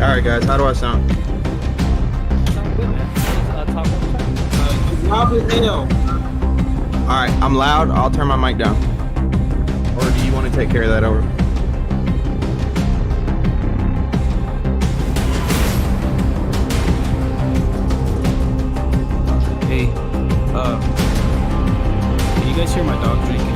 Alright guys, how do I sound? Sound good, man. Talk on Loud as hell. Alright, I'm loud. I'll turn my mic down. Or do you want to take care of that over? Hey, can you guys hear my dog drinking?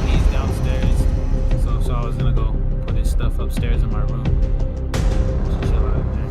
He's downstairs, so I was gonna go put his stuff upstairs in my room. Just chill out in there.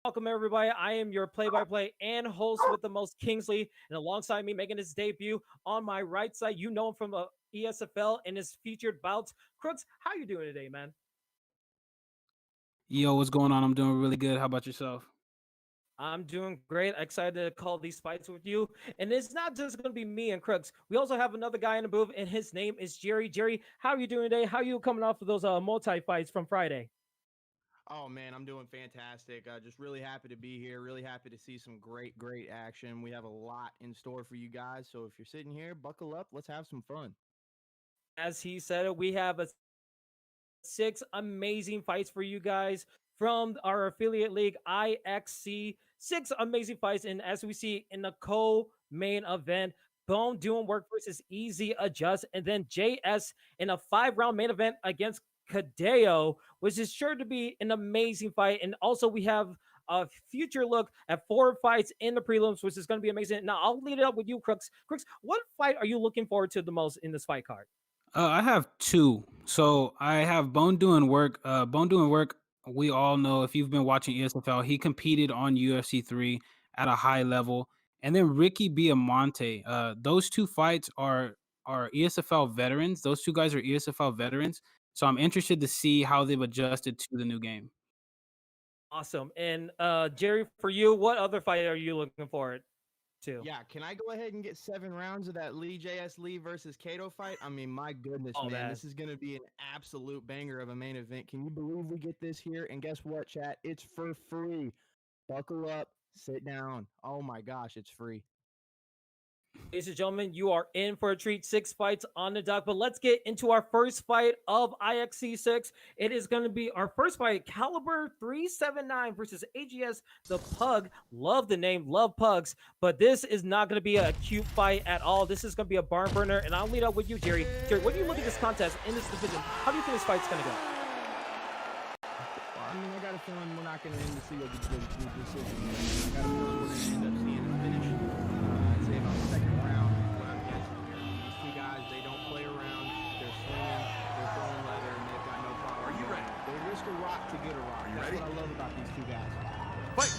Welcome, everybody. I am your play-by-play and host with the most, Kingsley, and alongside me, making his debut on my right side, you know him from ESFL and his featured bouts. Crooks, how you doing today, man? Yo, what's going on? I'm doing really good. How about yourself? I'm doing great. Excited to call these fights with you. And it's not just going to be me and Crooks. We also have another guy in the booth, and his name is Jerry. Jerry, how are you doing today? How are you coming off of those multi-fights from Friday? Oh man, I'm doing fantastic. Just really happy to be here. Really happy to see some great action. We have a lot in store for you guys. So if you're sitting here, buckle up. Let's have some fun. As he said it, we have 6 amazing fights for you guys from our affiliate league, IXC. 6 amazing fights. And as we see in the co-main event, Bone doing work versus Easy Adjust, and then JS in a 5-round main event against Kadeo, which is sure to be an amazing fight. And also we have a future look at 4 fights in the prelims, which is going to be amazing. Now I'll lead it up with you, Crooks. Crooks, what fight are you looking forward to the most in this fight card? I have 2. So I have Bone doing work. Bone doing work. We all know if you've been watching ESFL, he competed on UFC 3 at a high level. And then Ricky Biamonte. Those 2 fights are ESFL veterans. Those 2 guys are ESFL veterans. So I'm interested to see how they've adjusted to the new game. Awesome. And Jerry, for you, what other fight are you looking forward to? Yeah, can I go ahead and get 7 rounds of that Lee versus Kato fight? I mean, my goodness, Oh, man, man. this is going to be an absolute banger of a main event. Can you believe we get this here? And guess what, chat? It's for free. Buckle up, sit down. Oh my gosh, it's free. Ladies and gentlemen, you are in for a treat. 6 fights on the dock, but let's get into our first fight of IXC 6. It is going to be our first fight, Caliber 379 versus AGS the Pug. Love the name, love pugs, but this is not going to be a cute fight at all. This is going to be a barn burner, and I'll lead up with you, Jerry. Jerry, what do you look at this contest in this division? How do you think this fight's going to go? I mean, I got a feeling we're not going to end the decision. I got a feeling we're going to end up seeing a finish. I'd say about the second round. What I'm guessing here. These 2 guys, they don't play around. They're swinging, they're throwing leather, and they've got no problem. Are you ready? They risk a rock to get a rock. That's what I love about these 2 guys. Fight!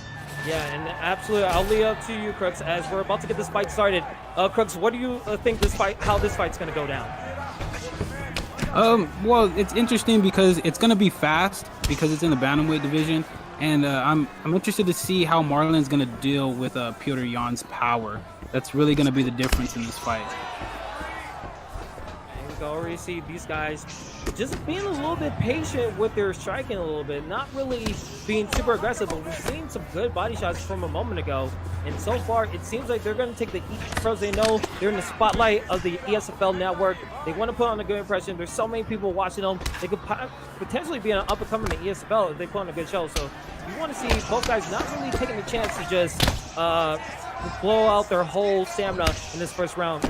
Yeah, and absolutely, I'll lead up to you, Crooks, as we're about to get this fight started. Crooks, what do you think how this fight's going to go down? Well, it's interesting because it's going to be fast because it's in the bantamweight division, and I'm interested to see how Marlon's going to deal with Petr Yan's power. That's really going to be the difference in this fight. And we can already see these guys just being a little bit patient with their striking a little bit, not really being super aggressive, but we've seen some good body shots from a moment ago. And so far, it seems like they're going to take the pros. They know they're in the spotlight of the ESFL network. They want to put on a good impression. There's so many people watching them. They could potentially be an up-and-coming in the ESFL if they put on a good show. So you want to see both guys not really taking the chance to just blow out their whole stamina in this first round.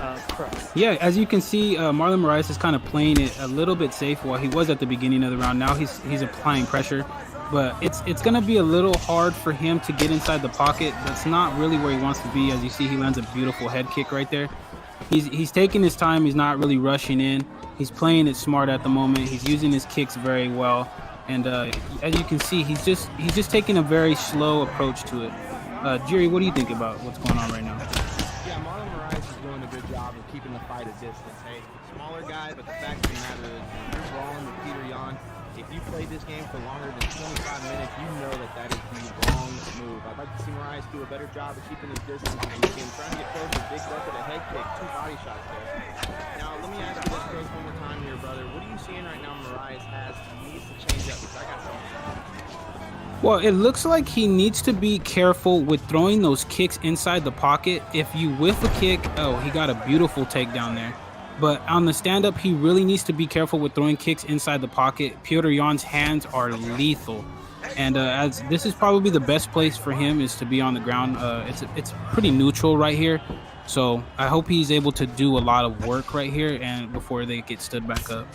Yeah, as you can see, Marlon Moraes is kind of playing it a little bit safe while he was at the beginning of the round. Now he's applying pressure. But it's going to be a little hard for him to get inside the pocket. That's not really where he wants to be. As you see, he lands a beautiful head kick right there. He's taking his time. He's not really rushing in. He's playing it smart at the moment. He's using his kicks very well. And as you can see, he's just taking a very slow approach to it. Jerry, what do you think about what's going on right now? Yeah, Marlon Moraes is doing a good job of keeping the fight a distance. Hey, smaller guy, but the fact of the matter is, you're brawling with Petr Yan. If you play this game for longer than 25 minutes, you know that is the wrong move. I'd like to see Moraes do a better job of keeping his distance. And you can try to get close to big left with a head kick, 2 body shots there. Now, let me ask you this close one more time here, brother. What are you seeing right now Moraes has? He needs to change up because I got something. Well, it looks like he needs to be careful with throwing those kicks inside the pocket. If you whiff a kick, oh, he got a beautiful takedown there. But on the stand-up, he really needs to be careful with throwing kicks inside the pocket. Petr Yan's hands are lethal. And as this is probably the best place for him is to be on the ground. It's pretty neutral right here. So I hope he's able to do a lot of work right here and before they get stood back up.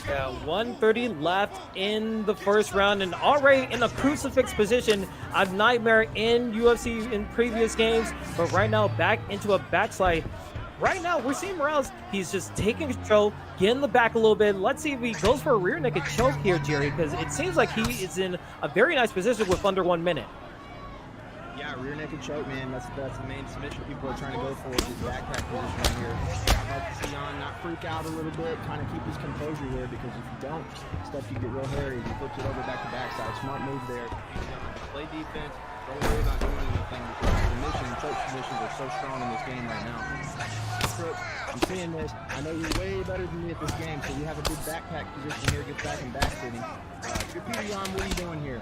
Yeah, 1:30 left in the first round, and already in a crucifix position. A nightmare in UFC in previous games, but right now back into a backslide. right now we're seeing Morales. He's just taking control, getting the back a little bit. Let's see if he goes for a rear naked choke here, Jerry, because it seems like he is in a very nice position with under 1 minute. Yeah, rear naked choke, man. That's the main submission people are trying to go for, is this backpack position right here. I'd like to see Jan not freak out a little bit, kind of keep his composure here, because if you don't, stuff you get real hairy. He flips it over back to backside. Smart move there. Play defense. Don't worry about doing anything, because choke submissions are so strong in this game right now. I'm seeing this. I know you're way better than me at this game, so you have a good backpack position here. Get back and back sitting. If you're Peter Jan, what are you doing here?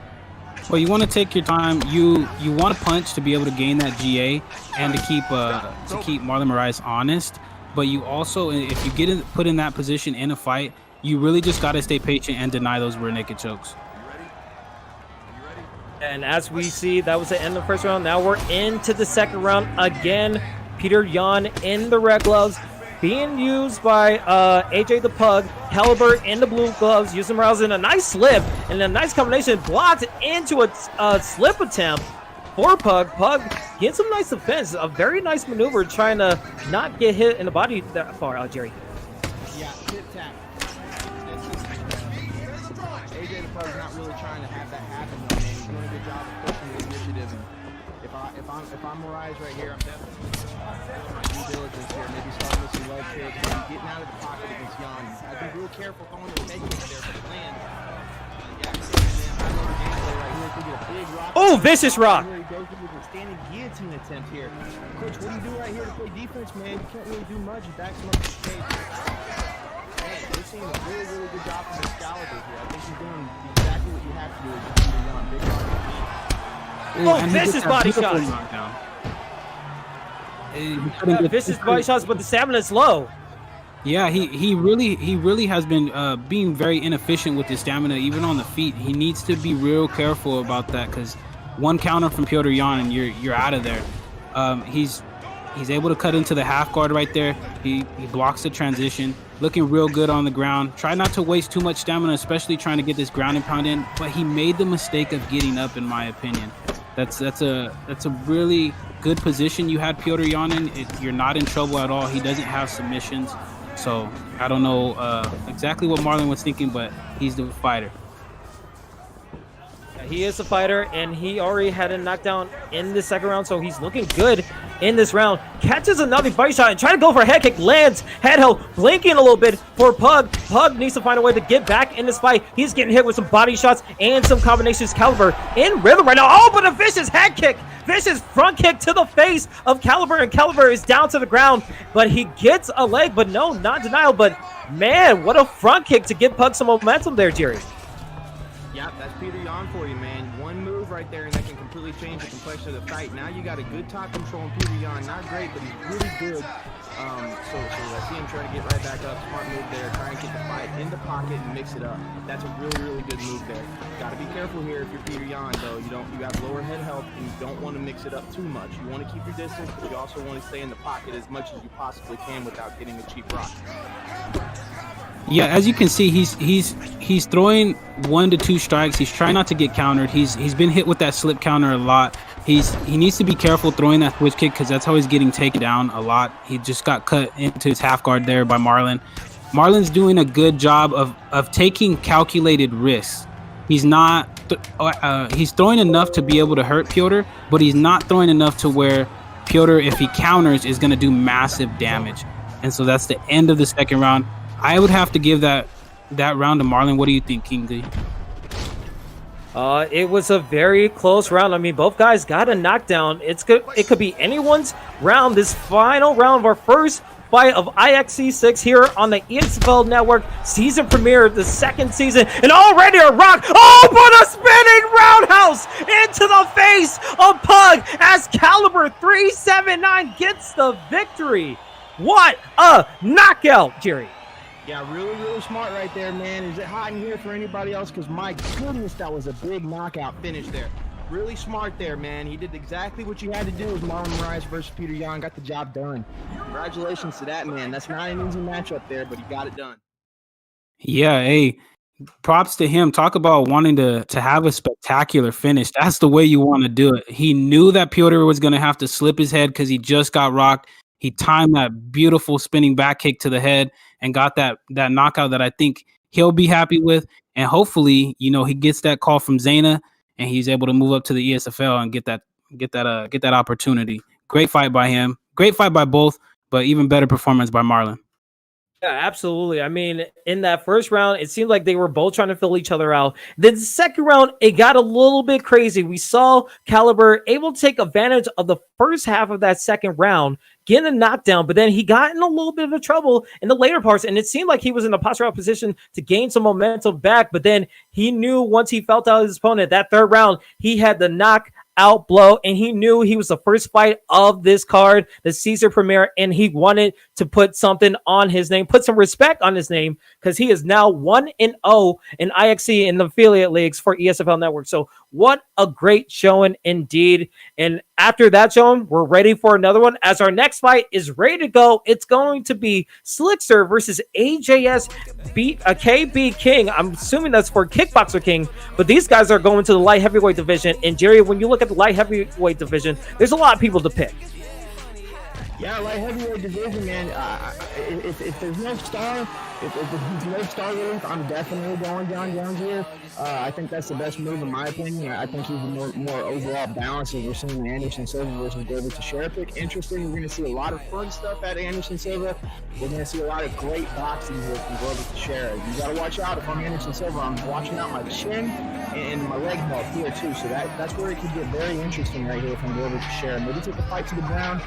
Well, you want to take your time. You want to punch to be able to gain that GA and to keep Marlon Moraes honest. But you also, if you get put in that position in a fight, you really just got to stay patient and deny those rear naked chokes. And as we see, that was the end of the first round. Now we're into the second round again. Peter Jan in the red gloves, being used by AJ the Pug. Caliber in the blue gloves, using Morales in a nice slip and a nice combination, blocked into a slip attempt for Pug. Pug getting some nice defense, a very nice maneuver, trying to not get hit in the body that far out, Jerry. Yeah, tip tap. AJ the Pug's not really trying to have that happen, though, man. He's doing a good job of pushing the initiative. And if I'm Moraes right here, I'm definitely doing my due diligence here. Maybe starting with some leg kicks, maybe getting out of the pocket against Jan. I'd be real careful throwing those leg kicks there for the land. Oh, vicious rock! Here he goes with a standing guillotine attempt here. Coach, what do you do right here to play defense, man? You can't really do much. You back him up the stage. Man, they're seeing a really, really good job from Excalibur here. I think he's doing exactly what you have to do as a Peter Jan. Big body. Oh, vicious body shots! Vicious body shots, but the stamina is low. Yeah, he really has been being very inefficient with his stamina, even on the feet. He needs to be real careful about that, because one counter from Piotr Jan and you're out of there. He's able to cut into the half guard right there. He blocks the transition, looking real good on the ground. Try not to waste too much stamina, especially trying to get this ground and pound in. But he made the mistake of getting up, in my opinion. That's a really good position you had Piotr Jan in. You're not in trouble at all. He doesn't have submissions. So I don't know exactly what Marlon was thinking, but he's the fighter. He is a fighter, and he already had a knockdown in the second round, so he's looking good in this round. Catches another body shot and trying to go for a head kick, lands, head held, blinking a little bit for Pug. Pug needs to find a way to get back in this fight. He's getting hit with some body shots and some combinations. Caliber in rhythm right now. Oh, but a vicious head kick, vicious front kick to the face of Caliber, and Caliber is down to the ground, but he gets a leg, but no, not denial. But man, what a front kick to give Pug some momentum there, Jerry. Yeah, that's Peter Jan for you, man. One move right there, and that can completely change the complexion of the fight. Now you got a good top control in Peter Jan. Not great, but he's really good. So I see him trying to get right back up. Smart move there. Try and get the fight in the pocket and mix it up. That's a really, really good move there. Got to be careful here if you're Peter Jan, though. You have lower head health, and you don't want to mix it up too much. You want to keep your distance, but you also want to stay in the pocket as much as you possibly can without getting a cheap rock. Yeah, as you can see, he's throwing 1 to 2 strikes. He's trying not to get countered. He's been hit with that slip counter a lot. He needs to be careful throwing that switch kick, because that's how he's getting taken down a lot. He just got cut into his half guard there by Marlon. Marlon's doing a good job of taking calculated risks. He's not he's throwing enough to be able to hurt Piotr, but he's not throwing enough to where Piotr, if he counters, is going to do massive damage. And so that's the end of the second round. I would have to give that round to Marlon. What do you think, Kingsley? It was a very close round. I mean, both guys got a knockdown. It could be anyone's round. This final round of our first fight of IXC 6 here on the ESFL Network season premiere of the second season. And already a rock. Oh, but a spinning roundhouse into the face of Pug as Caliber 379 gets the victory. What a knockout, Jerry. Yeah, really, really smart right there, man. Is it hot in here for anybody else? Because my goodness, that was a big knockout finish there. Really smart there, man. He did exactly what you had to do with Marlon Moraes versus Peter Jan. Got the job done. Congratulations to that, man. That's not an easy matchup there, but he got it done. Yeah, hey, props to him. Talk about wanting to have a spectacular finish. That's the way you want to do it. He knew that Piotr was going to have to slip his head because he just got rocked. He timed that beautiful spinning back kick to the head and got that knockout that I think he'll be happy with. And hopefully, you know, he gets that call from Zaina and he's able to move up to the ESFL and get that opportunity. Great fight by him. Great fight by both, but even better performance by Marlon. Yeah, absolutely. I mean, in that first round, it seemed like they were both trying to fill each other out. Then the second round, it got a little bit crazy. We saw Caliber able to take advantage of the first half of that second round, getting a knockdown, but then he got in a little bit of trouble in the later parts, and it seemed like he was in a postural position to gain some momentum back, but then he knew once he felt out his opponent, that third round, he had the knock out blow, and he knew he was the first fight of this card, the Caesar premiere, and he wanted to put something on his name, put some respect on his name, because he is now 1-0 in IXC in the affiliate leagues for ESFL Network. So what a great showing indeed. And after that showing, we're ready for another one, as our next fight is ready to go. It's going to be Slickster versus AJS KB King. I'm assuming that's for Kickboxer King, but these guys are going to the light heavyweight division. And Jerry, when you look at the light heavyweight division, there's a lot of people to pick. Yeah, light heavyweight division, man. If there's no star, if there's no star with, I'm definitely going John Jones here. I think that's the best move in my opinion. I think he's more overall balanced as we're seeing Anderson Silva versus Glover Teixeira pick. Interesting. We're going to see a lot of fun stuff at Anderson Silva. We're going to see a lot of great boxing here from Glover Teixeira. You got to watch out. If I'm Anderson Silva, I'm watching out my chin and my leg belt here too. So that's where it could get very interesting right here from Glover Teixeira. Maybe take the fight to the ground.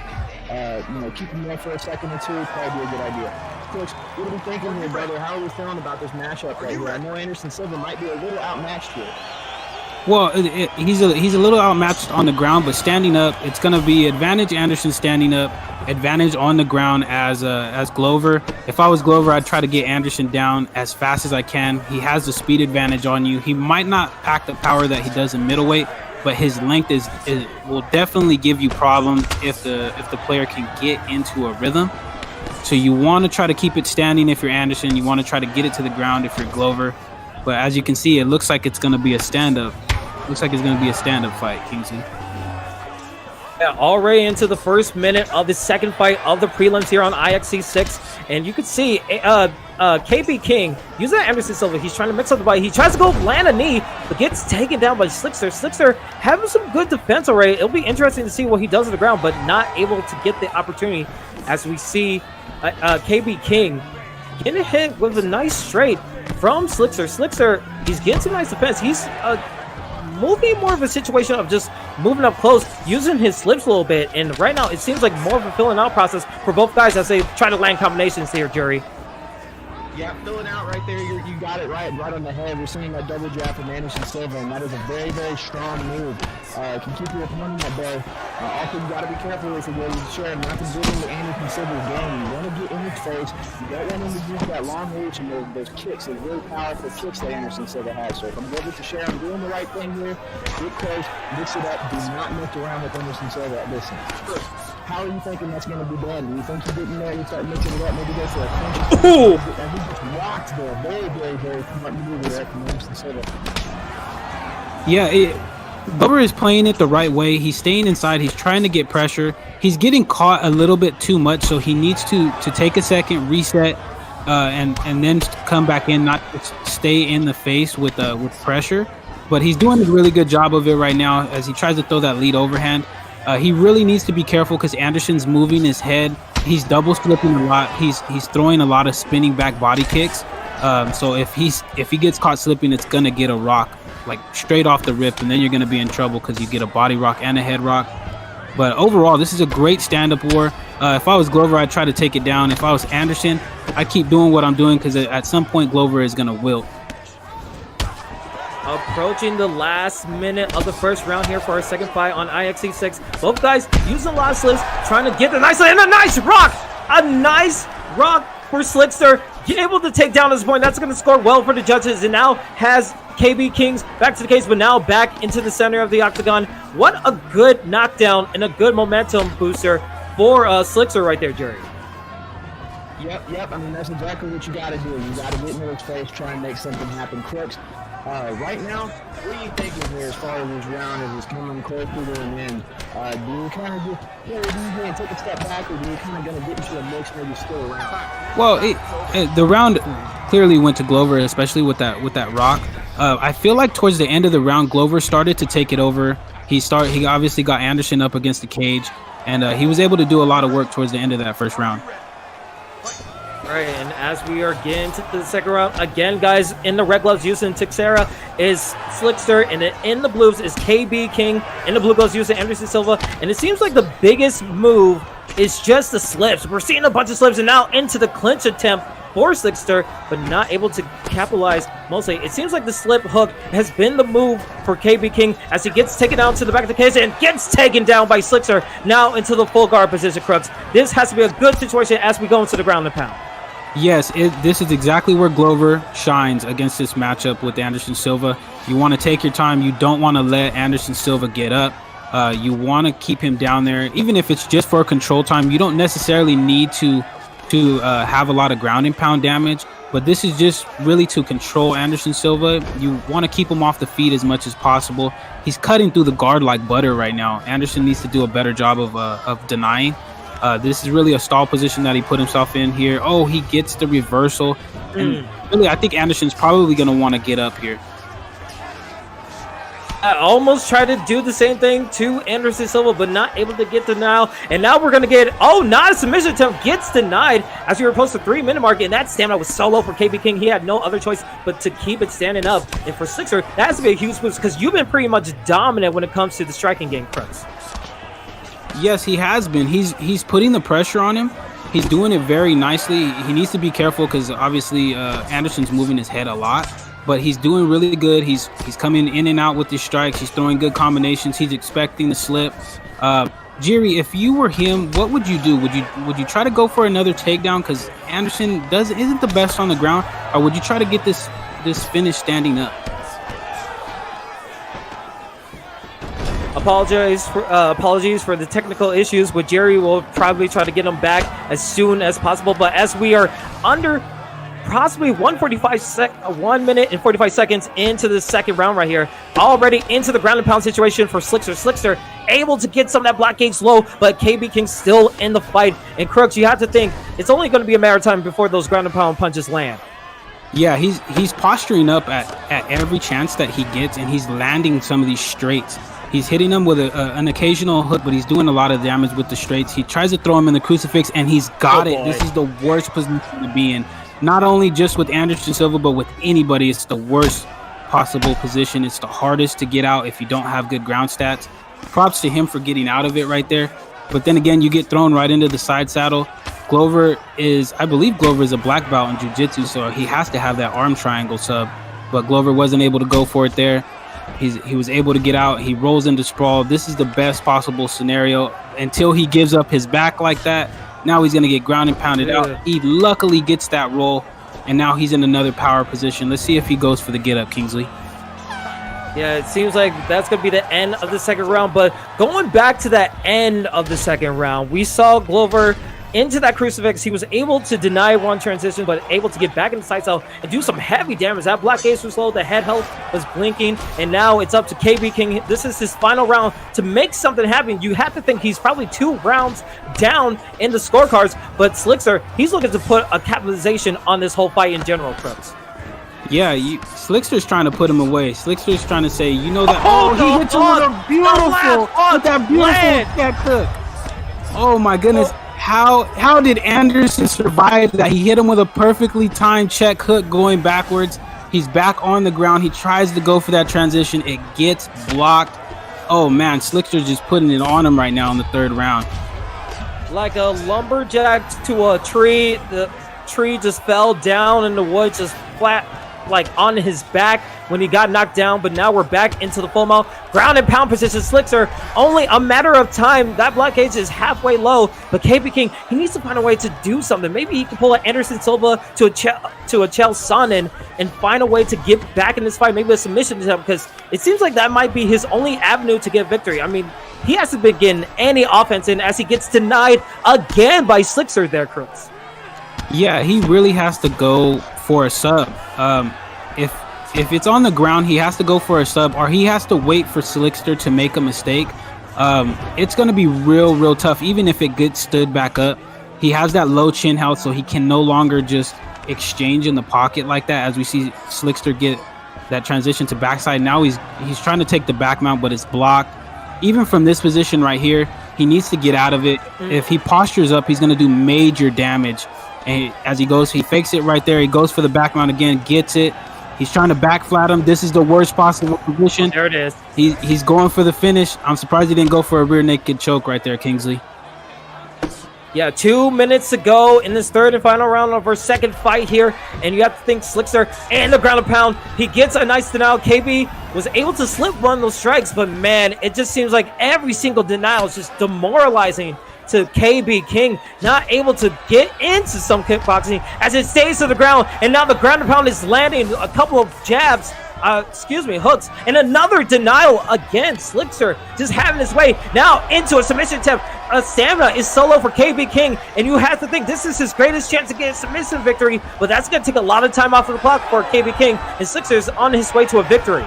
Keep him there for a second or two, probably be a good idea. Coach, what are we thinking here, brother? How are we feeling about this matchup right here? I know Anderson Silva might be a little outmatched here. Well, he's a little outmatched on the ground, but standing up, it's going to be advantage Anderson standing up, advantage on the ground as Glover. If I was Glover, I'd try to get Anderson down as fast as I can. He has the speed advantage on you. He might not pack the power that he does in middleweight, but his length will definitely give you problems if the player can get into a rhythm. So you want to try to keep it standing if you're Anderson. You want to try to get it to the ground if you're Glover. But as you can see, it looks like it's going to be a stand-up. Looks like it's going to be a stand-up fight, Kingsley. Yeah, already into the first minute of the second fight of the prelims here on IXC 6. And you can see KB King using Anderson Silva. He's trying to mix up the body. He tries to go land a knee, but gets taken down by Slickster. Slickster having some good defense already. It'll be interesting to see what he does on the ground, but not able to get the opportunity as we see KB King getting hit with a nice straight from Slickster. Slickster, he's getting some nice defense. He's moving more of a situation of just moving up close, using his slips a little bit, and right now it seems like more of a filling out process for both guys as they try to land combinations here, Jerry. Yeah, filling out right there. You got it right on the head. We're seeing that double jab from Anderson Silva, and that is a very, very strong move. Can keep your opponent at bay. Also, you got to be careful with the way you share, not to get into Anderson Silva's game. You want to get in his face. You don't want him to use that long reach and those kicks, those really powerful kicks that Anderson Silva has. So if I'm going to share, I'm doing the right thing here. Get close, mix it up. Do not mess around with Anderson Silva. Listen, how are you thinking that's going to be done? Do you think you didn't know you start mixing it up? Maybe go for a punch. Ooh! And he just rocked there. Very, very, very smart maneuver there from Anderson Silva. Yeah, Glover is playing it the right way. He's staying inside. He's trying to get pressure. He's getting caught a little bit too much, so he needs to take a second, reset, and then come back in, not just stay in the face with pressure. But he's doing a really good job of it right now as he tries to throw that lead overhand. He really needs to be careful because Anderson's moving his head. He's double slipping a lot. He's throwing a lot of spinning back body kicks. So if he gets caught slipping, it's gonna get a rock like straight off the rip, and then you're gonna be in trouble because you get a body rock and a head rock. But overall, this is a great stand-up war. If I was Glover, I'd try to take it down. If I was Anderson, I'd keep doing what I'm doing because at some point Glover is gonna wilt. Approaching the last minute of the first round here for our second fight on IXC 6. Both guys using a lot of slips, trying to get the nice and a nice rock. A nice rock for Slickster. Able to take down his point. That's going to score well for the judges. And now has KB Kings back to the cage, but now back into the center of the octagon. What a good knockdown and a good momentum booster for Slickster right there, Jerry. Yep. I mean, that's exactly what you got to do. You got to get into his face, try and make something happen quick. Right now, what are you thinking here as far as this round as it's coming closer to an end? Do you kind of just, do you think take a step back, or do you kind of going to get into a mix maybe still around? Well, the round clearly went to Glover, especially with that rock. I feel like towards the end of the round, Glover started to take it over. He obviously got Anderson up against the cage, and he was able to do a lot of work towards the end of that first round. All right, and as we are getting to the second round, again, guys, in the red gloves using Tixera is Slickster, and in the blues is KB King. In the blue gloves using Anderson Silva, and it seems like the biggest move is just the slips. We're seeing a bunch of slips, and now into the clinch attempt for Slickster, but not able to capitalize mostly. It seems like the slip hook has been the move for KB King as he gets taken down to the back of the cage and gets taken down by Slickster, now into the full guard position, Crooks. This has to be a good situation as we go into the ground and pound. Yes, this is exactly where Glover shines against this matchup with Anderson Silva. You want to take your time. You don't want to let Anderson Silva get up. You want to keep him down there, even if it's just for control time. You don't necessarily need to have a lot of ground and pound damage, but this is just really to control Anderson Silva. You want to keep him off the feet as much as possible. He's cutting through the guard like butter right now. Anderson needs to do a better job of denying. This is really a stall position that he put himself in here. Oh, he gets the reversal. And really, I think Anderson's probably going to want to get up here. I almost tried to do the same thing to Anderson Silva, but not able to get denial. And now we're going to get, not a submission attempt, gets denied as we were close to 3-minute mark. And that stamina was so low for KB King. He had no other choice but to keep it standing up. And for Slickster, that has to be a huge boost because you've been pretty much dominant when it comes to the striking game, Crooks. Yes, he has been. He's putting the pressure on him. He's doing it very nicely. He needs to be careful because obviously Anderson's moving his head a lot, but he's doing really good. He's coming in and out with his strikes. He's throwing good combinations. He's expecting the slip. Jerry, if you were him, what would you do? Would you try to go for another takedown because Anderson isn't the best on the ground, or would you try to get this finish standing up? Apologies for the technical issues with Jerry. We'll probably try to get him back as soon as possible. But as we are under possibly 1 minute and 45 seconds into the second round right here, already into the ground and pound situation for Slickster. Slickster able to get some of that black gauge low, but KB King still in the fight. And Crooks, you have to think it's only going to be a matter of time before those ground and pound punches land. Yeah, he's posturing up at every chance that he gets, and he's landing some of these straights. He's hitting them with an occasional hook, but he's doing a lot of damage with the straights. He tries to throw him in the crucifix, and he's got it. This is the worst position to be in. Not only just with Anderson Silva, but with anybody, it's the worst possible position. It's the hardest to get out if you don't have good ground stats. Props to him for getting out of it right there. But then again, you get thrown right into the side saddle. I believe Glover is a black belt in jiu-jitsu, so he has to have that arm triangle sub. But Glover wasn't able to go for it there. He was able to get out. He rolls into sprawl. This is the best possible scenario until he gives up his back like that. Now he's going to get ground and pounded out. He luckily gets that roll, and now he's in another power position. Let's see if he goes for the get up, Kingsley. Yeah, it seems like that's going to be the end of the second round. But going back to that end of the second round, we saw Glover into that crucifix. He was able to deny one transition, but able to get back in the sight cell and do some heavy damage. That black gaze was low, the head health was blinking, and now it's up to KB King. This is his final round to make something happen. You have to think he's probably 2 rounds down in the scorecards, but Slickster, he's looking to put a capitalization on this whole fight in general, Crooks. Yeah, Slickster's trying to put him away. Slickster's trying to say, you know that. He hits him with that beautiful check hook. Oh my goodness. How did Anderson survive that? He hit him with a perfectly timed check hook going backwards. He's back on the ground. He tries to go for that transition. It gets blocked. Oh man, Slickster's just putting it on him right now in the third round. Like a lumberjack to a tree. The tree just fell down in the woods, just flat, like on his back when he got knocked down. But now we're back into the full mount ground and pound position. Slickster, only a matter of time. That block cage is halfway low, but KB King, he needs to find a way to do something. Maybe he can pull an Anderson Silva to a Chael Sonnen and find a way to get back in this fight. Maybe a submission attempt, because it seems like that might be his only avenue to get victory. I mean, he hasn't been getting any offense in as he gets denied again by Slickster there, Crooks. Yeah, he really has to go for a sub. If if it's on the ground, he has to go for a sub, or he has to wait for Slickster to make a mistake. It's going to be real tough, even if it gets stood back up. He has that low chin health, so he can no longer just exchange in the pocket like that. As we see Slickster get that transition to backside, now he's trying to take the back mount, but it's blocked. Even from this position right here, he needs to get out of it. If he postures up, he's going to do major damage. And as he goes, he fakes it right there. He goes for the back mount again, gets it. He's trying to back flat him. This is the worst possible position. There it is. He's going for the finish. I'm surprised he didn't go for a rear naked choke right there, Kingsley. Yeah, 2 minutes to go in this third and final round of our second fight here. And you have to think Slickster and the ground and pound. He gets a nice denial. KB was able to slip one of those strikes, but man, it just seems like every single denial is just demoralizing to KB King, not able to get into some kickboxing as it stays to the ground. And now the ground and pound is landing a couple of jabs. Hooks, and another denial again. Slickster just having his way now into a submission attempt. Stamina is solo for KB King, and you have to think this is his greatest chance to get a submission victory, but that's going to take a lot of time off of the clock for KB King, and Slickster is on his way to a victory.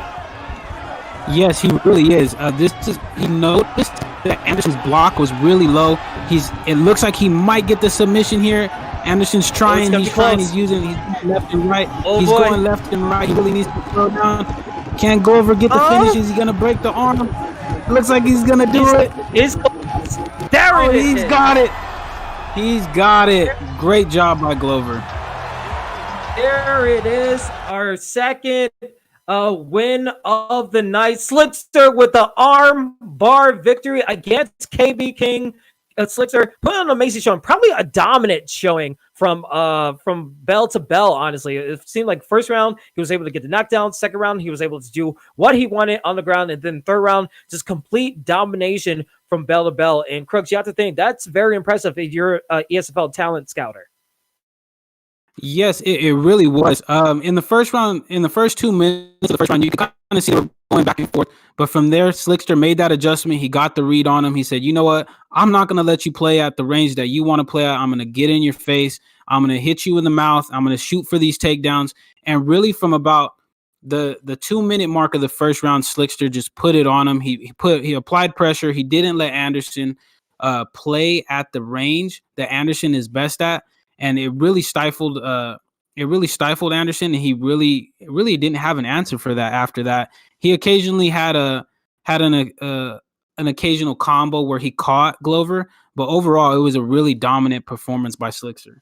Yes, he really is. He noticed that Anderson's block was really low. It looks like he might get the submission here. Anderson's trying, he's using left and right. He's going left and right. He really needs to throw down. Can't go over, get the finish. Is he going to break the arm? Looks like he's going to do it. There it is. He's got it. He's got it. Great job by Glover. There it is. Our second win of the night. Slickster with the arm bar victory against KB King. Slickster put on an amazing showing, probably a dominant showing from bell to bell. Honestly, it seemed like first round he was able to get the knockdown. Second round he was able to do what he wanted on the ground, and then third round just complete domination from bell to bell. And Crooks, you have to think that's very impressive if you're an ESFL talent scouter. Yes, it really was. In the first round, in the first 2 minutes of the first round, you can kind of see them going back and forth. But from there, Slickster made that adjustment. He got the read on him. He said, you know what? I'm not going to let you play at the range that you want to play at. I'm going to get in your face. I'm going to hit you in the mouth. I'm going to shoot for these takedowns. And really from about the 2 minute mark of the first round, Slickster just put it on him. He applied pressure. He didn't let Anderson play at the range that Anderson is best at. And it really stifled Anderson, and he really didn't have an answer for that after that. He occasionally had an occasional combo where he caught Glover, but overall it was a really dominant performance by Slickster.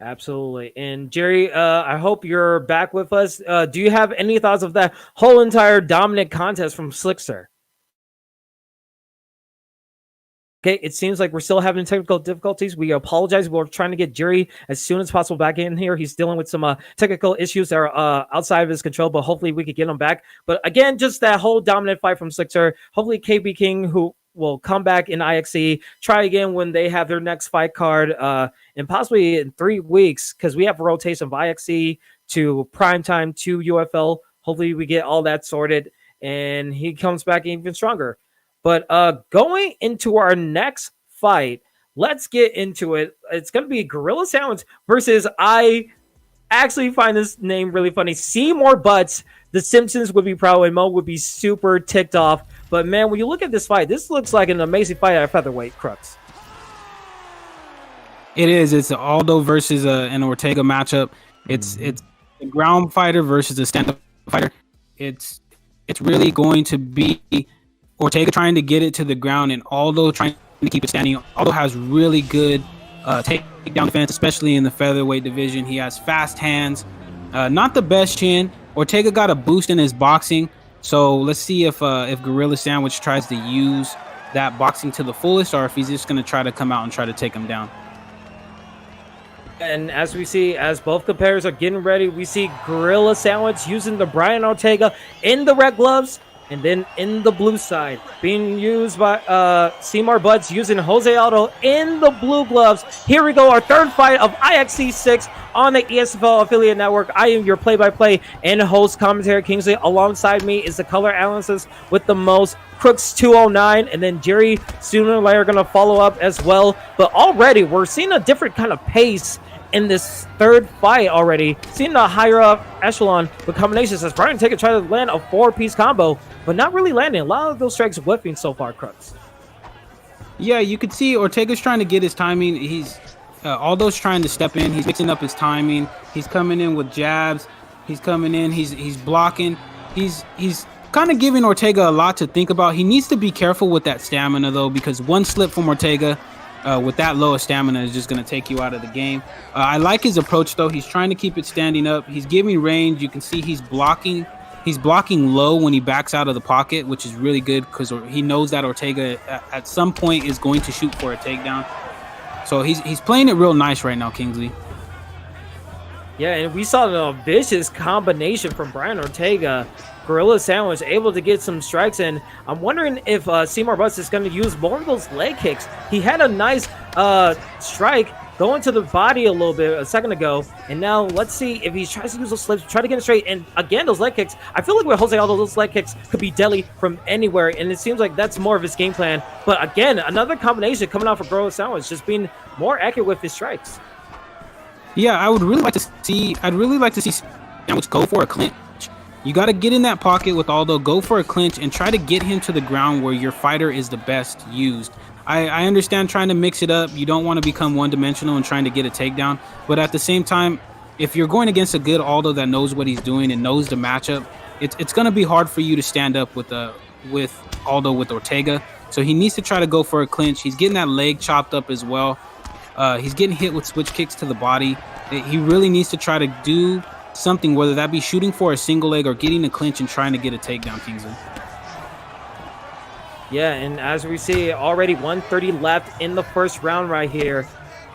Absolutely. And Jerry, I hope you're back with us. Do you have any thoughts of that whole entire dominant contest from Slickster? Okay, it seems like we're still having technical difficulties. We apologize. We're trying to get Jerry as soon as possible back in here. He's dealing with some technical issues that are outside of his control, but hopefully we could get him back. But again, just that whole dominant fight from Slickster. Hopefully KB King, who will come back in IXC, try again when they have their next fight card, and possibly in 3 weeks, because we have a rotation of IXC to primetime to UFL. Hopefully we get all that sorted, and he comes back even stronger. But going into our next fight, let's get into it. It's going to be Gorilla Sandwich versus, I actually find this name really funny, Seymour Butts. The Simpsons would be proud and Mo would be super ticked off. But man, when you look at this fight, this looks like an amazing fight at featherweight, Crooks. It is. It's an Aldo versus an Ortega matchup. It's a ground fighter versus a stand-up fighter. It's really going to be Ortega trying to get it to the ground and Aldo trying to keep it standing. Aldo has really good takedown defense, especially in the featherweight division. He has fast hands, not the best chin. Ortega got a boost in his boxing, so let's see if Gorilla Sandwich tries to use that boxing to the fullest, or if he's just going to try to come out and try to take him down. And as we see, as both competitors are getting ready, we see Gorilla Sandwich using the Brian Ortega in the red gloves. And then in the blue side, being used by Seymour Butts using Jose Aldo in the blue gloves. Here we go, our third fight of IXC 6 on the ESFL affiliate network. I am your play-by-play and host commentary Kingsley. Alongside me is the color analysis with the most, Crooks 209, and then Jerry sooner or later going to follow up as well. But already we're seeing a different kind of pace in this third fight already. Seeing the higher up echelon with combinations as Brian Ortega trying to land a 4-piece combo, but not really landing. A lot of those strikes whiffing so far, Crux. Yeah, you could see Ortega's trying to get his timing. He's Aldo's trying to step in. He's mixing up his timing. He's coming in with jabs. He's coming in. He's blocking. He's kind of giving Ortega a lot to think about. He needs to be careful with that stamina, though, because one slip from Ortega with that low of stamina is just going to take you out of the game. I like his approach, though. He's trying to keep it standing up. He's giving range. You can see he's blocking. He's blocking low when he backs out of the pocket, which is really good because he knows that Ortega at some point is going to shoot for a takedown. So he's playing it real nice right now, Kingsley. Yeah, and we saw a vicious combination from Brian Ortega. Gorilla Sandwich able to get some strikes in. I'm wondering if Seymour Butts is going to use more of those leg kicks. He had a nice strike going to the body a little bit a second ago, and now let's see if he tries to use those slips, try to get it straight. And again, those leg kicks, I feel like with Jose Aldo, those leg kicks could be deadly from anywhere, and it seems like that's more of his game plan. But again, another combination coming out for Gorilla Sandwich, just being more accurate with his strikes. Yeah, I'd really like to see Sandwich go for a clinch. You got to get in that pocket with Aldo, go for a clinch, and try to get him to the ground where your fighter is the best used. I understand trying to mix it up. You don't want to become one-dimensional and trying to get a takedown. But at the same time, if you're going against a good Aldo that knows what he's doing and knows the matchup, it's going to be hard for you to stand up with Aldo with Ortega. So he needs to try to go for a clinch. He's getting that leg chopped up as well. He's getting hit with switch kicks to the body. He really needs to try to do something, whether that be shooting for a single leg or getting a clinch and trying to get a takedown, Kingsley. Yeah, and as we see, already 1:30 left in the first round right here.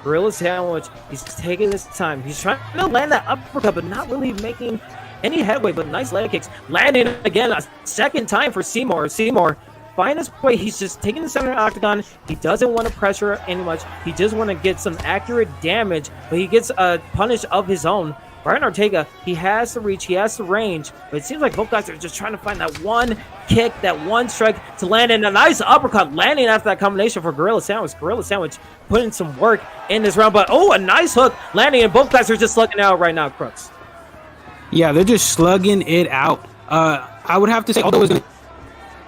Gorilla Sandwich, he's taking his time. He's trying to land that uppercut, but not really making any headway, but nice leg kicks. Landing again a second time for Seymour. Seymour, find his way. He's just taking the center octagon. He doesn't want to pressure any much. He just want to get some accurate damage, but he gets a punish of his own. Brian Ortega, he has the reach, he has the range, but it seems like both guys are just trying to find that one kick, that one strike to land in a nice uppercut, landing after that combination for Gorilla Sandwich. Gorilla Sandwich putting some work in this round, but oh, a nice hook landing, and both guys are just slugging out right now, Crooks. Yeah, they're just slugging it out. I would have to say Aldo is going to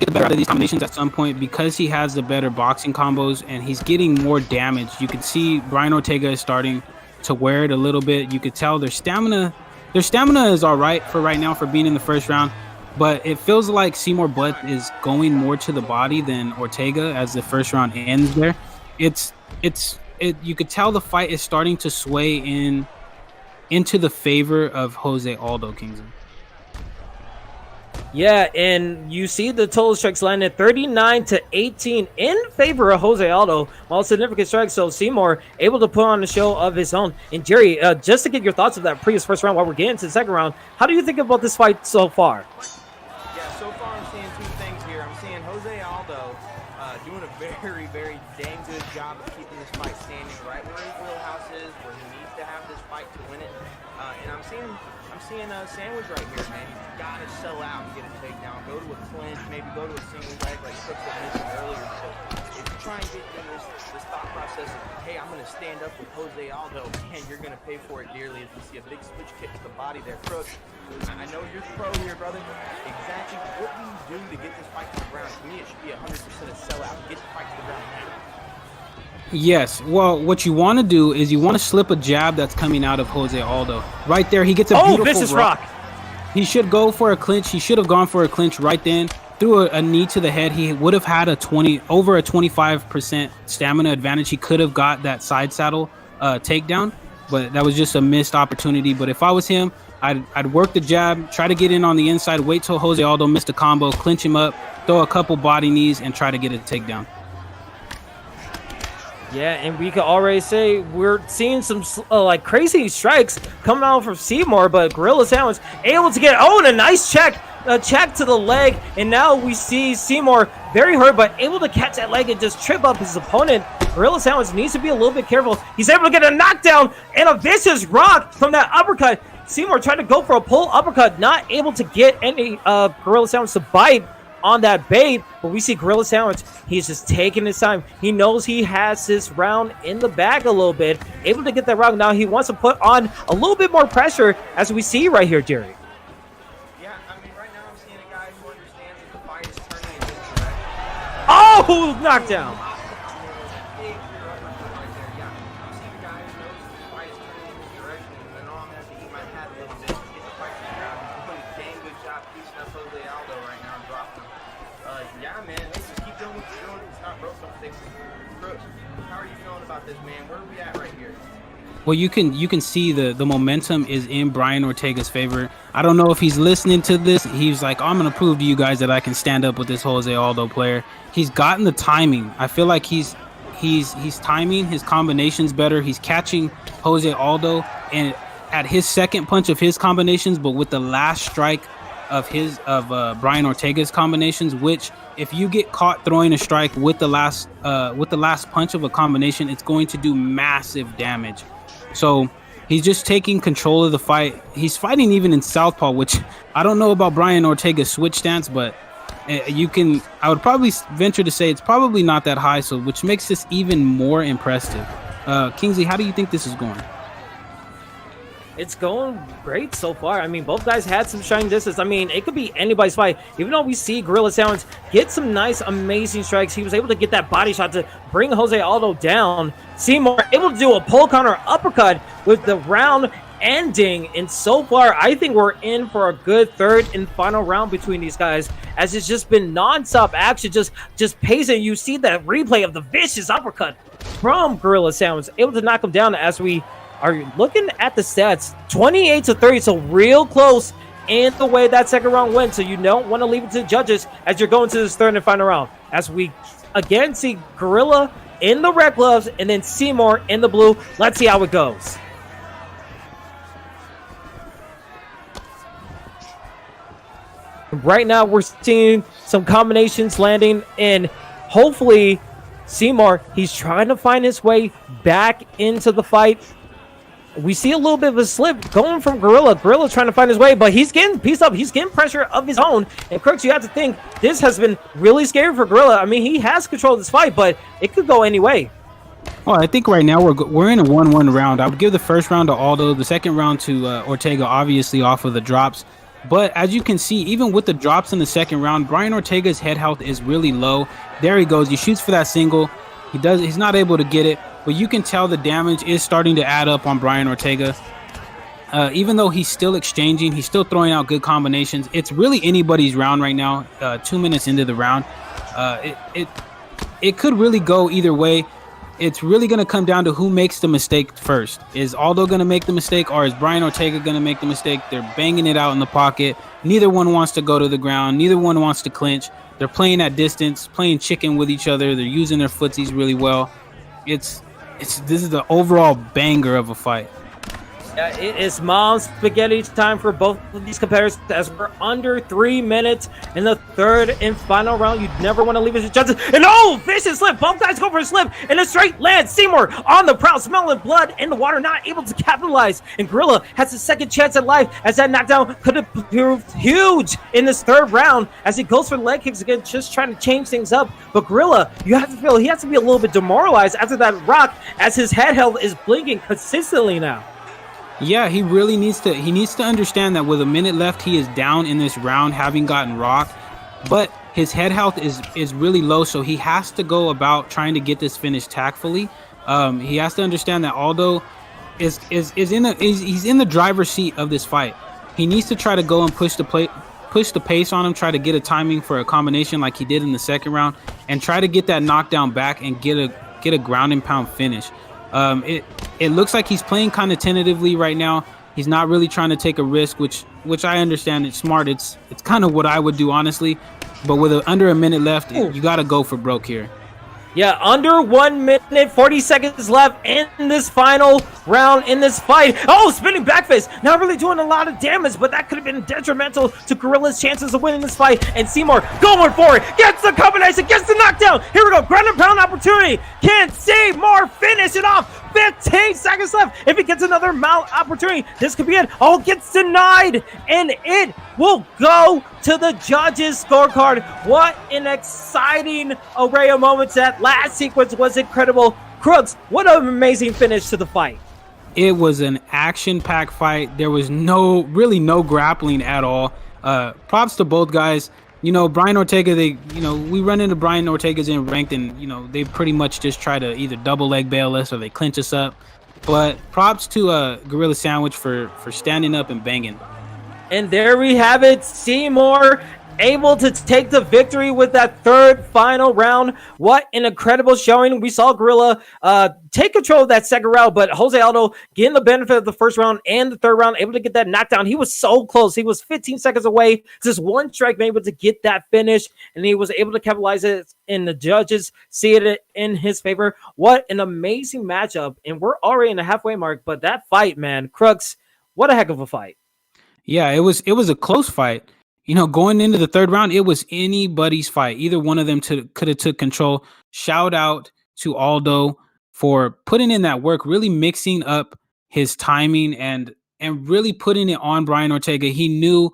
get the better out of these combinations at some point because he has the better boxing combos and he's getting more damage. You can see Brian Ortega is starting to wear it a little bit. You could tell their stamina is all right for right now for being in the first round, but it feels like Seymour Butt is going more to the body than Ortega as the first round ends there. You could tell the fight is starting to sway into the favor of Jose Aldo, Kingsley. Yeah, and you see the total strikes landed 39-18 in favor of Jose Aldo, while significant strikes. So Seymour able to put on a show of his own. And Jerry, just to get your thoughts of that previous first round while we're getting to the second round, how do you think about this fight so far? Yeah, so far I'm seeing two things here. I'm seeing Jose Aldo doing a very, very dang good job of keeping this fight standing right where his wheelhouse is, where he needs to have this fight to win it. And I'm seeing Sandwich right here, man. He's got to sell out and get a takedown. Go to a clinch, maybe go to a single leg like Cook had mentioned earlier. So if you try and get in this thought process of, hey, I'm going to stand up with Jose Aldo, man, you're going to pay for it dearly as we see a big switch kick to the body there. Crook, I know you're pro here, brother. Exactly what do you do to get this fight to the ground? To me, it should be 100% a sellout. Get the fight to the ground now. Yes. Well, what you want to do is you want to slip a jab that's coming out of Jose Aldo. Right there, he gets a beautiful vicious rock. He should go for a clinch. He should have gone for a clinch right then. Threw a knee to the head. He would have had over a 25% stamina advantage. He could have got that side saddle takedown, but that was just a missed opportunity. But if I was him, I'd work the jab, try to get in on the inside, wait till Jose Aldo missed a combo, clinch him up, throw a couple body knees, and try to get a takedown. Yeah, and we could already say we're seeing some like crazy strikes coming out from Seymour, but Gorilla Sandwich able to get and a nice check to the leg, and now we see Seymour very hurt, but able to catch that leg and just trip up his opponent. Gorilla Sandwich needs to be a little bit careful. He's able to get a knockdown and a vicious rock from that uppercut. Seymour tried to go for a pull uppercut, not able to get any Gorilla Sandwich to bite. on that bait, but we see Gorilla Sandwich. He's just taking his time. He knows he has this round in the bag a little bit, able to get that round. Now he wants to put on a little bit more pressure, as we see right here, Jerry. Yeah, I mean, right now I'm seeing a guy who understands that the fight is turning in his direction. Oh, knockdown. Yeah, man, let's just keep doing what you're doing. It's not broke, don't fix it. Brooks, how are you feeling about this, man? Where are we at right here? Well, you can see the momentum is in Brian Ortega's favor. I don't know if he's listening to this. He's like, I'm gonna prove to you guys that I can stand up with this Jose Aldo player. He's gotten the timing. I feel like he's timing his combinations better. He's catching Jose Aldo and at his second punch of his combinations, but with the last strike of Brian Ortega's combinations, which if you get caught throwing a strike with the last punch of a combination, it's going to do massive damage. So he's just taking control of the fight. He's fighting even in southpaw, which I don't know about Brian Ortega's switch stance, but I would probably venture to say it's probably not that high, so which makes this even more impressive. Kingsley, how do you think this is going? It's going great so far. I mean, both guys had some striking distance. I mean, it could be anybody's fight. Even though we see Gorilla Sandwich get some nice, amazing strikes, he was able to get that body shot to bring Jose Aldo down. Seymour able to do a pull counter uppercut with the round ending. And so far, I think we're in for a good third and final round between these guys, as it's just been nonstop action, just pacing. You see that replay of the vicious uppercut from Gorilla Sandwich, able to knock him down. As we are looking at the stats, 28-30, so real close in the way that second round went. So you don't want to leave it to the judges as you're going to this third and final round. As we again see Gorilla in the red gloves and then Seymour in the blue. Let's see how it goes. Right now we're seeing some combinations landing, and hopefully Seymour, he's trying to find his way back into the fight. We see a little bit of a slip going from Gorilla. Gorilla trying to find his way, but he's getting pieced up. He's getting pressure of his own. And Crooks, you have to think this has been really scary for Gorilla. I mean, he has control of this fight, but it could go any way. Well, I think right now we're in a 1-1 round. I would give the first round to Aldo, the second round to Ortega, obviously off of the drops. But as you can see, even with the drops in the second round, Brian Ortega's head health is really low. There he goes. He shoots for that single. He's not able to get it, but you can tell the damage is starting to add up on Brian Ortega. Even though he's still exchanging, he's still throwing out good combinations. It's really anybody's round right now. 2 minutes into the round, it could really go either way. It's really going to come down to who makes the mistake first. Is Aldo going to make the mistake, or is Brian Ortega going to make the mistake? They're banging it out in the pocket. Neither one wants to go to the ground. Neither one wants to clinch. They're playing at distance, playing chicken with each other. They're using their footsies really well. This is the overall banger of a fight. It is mom spaghetti time for both of these competitors, as we're under 3 minutes in the third and final round. You never want to leave it to judges. And vicious slip. Both guys go for a slip and a straight land. Seymour on the prowl, smelling blood in the water, not able to capitalize. And Gorilla has a second chance at life, as that knockdown could have proved huge in this third round, as he goes for leg kicks again, just trying to change things up. But Gorilla, you have to feel he has to be a little bit demoralized after that rock, as his head health is blinking consistently now. Yeah, he really needs to understand that with a minute left, he is down in this round, having gotten rocked, but his head health is really low, so he has to go about trying to get this finish tactfully. He has to understand that Aldo he's in the driver's seat of this fight. He needs to try to go and push the pace on him, try to get a timing for a combination like he did in the second round, and try to get that knockdown back and get a ground and pound finish. It looks like he's playing kind of tentatively right now. He's not really trying to take a risk, which I understand. It's smart. It's kind of what I would do, honestly. But with under a minute left, you got to go for broke here. Yeah, under 1 minute, 40 seconds left in this final round in this fight. Spinning back fist. Not really doing a lot of damage, but that could have been detrimental to Gorilla's chances of winning this fight. And Seymour going for it. Gets the combination, gets the knockdown. Here we go. Ground and pound opportunity. Can Seymour finish it off? 15 seconds left. If he gets another mount opportunity, this could be it. Oh, gets denied, and it will go to the judges' scorecard. What an exciting array of moments. That last sequence was incredible. Crooks, what an amazing finish to the fight. It was an action-packed fight. There was really no grappling at all. Props to both guys. You know, Brian Ortega, we run into Brian Ortega's in ranked, and, they pretty much just try to either double leg bail us or they clinch us up. But props to Gorilla Sandwich for standing up and banging. And there we have it. Seymour able to take the victory with that third final round. What an incredible showing. We saw Gorilla take control of that second round, but Jose Aldo getting the benefit of the first round and the third round, able to get that knockdown. He was so close. He was 15 seconds away. Just one strike able to get that finish, and he was able to capitalize it, and the judges see it in his favor. What an amazing matchup, and we're already in the halfway mark, but that fight, man, Crooks, what a heck of a fight. Yeah, it was a close fight. Going into the third round, it was anybody's fight. Either one of them could have took control. Shout out to Aldo for putting in that work, really mixing up his timing and really putting it on Brian Ortega. He knew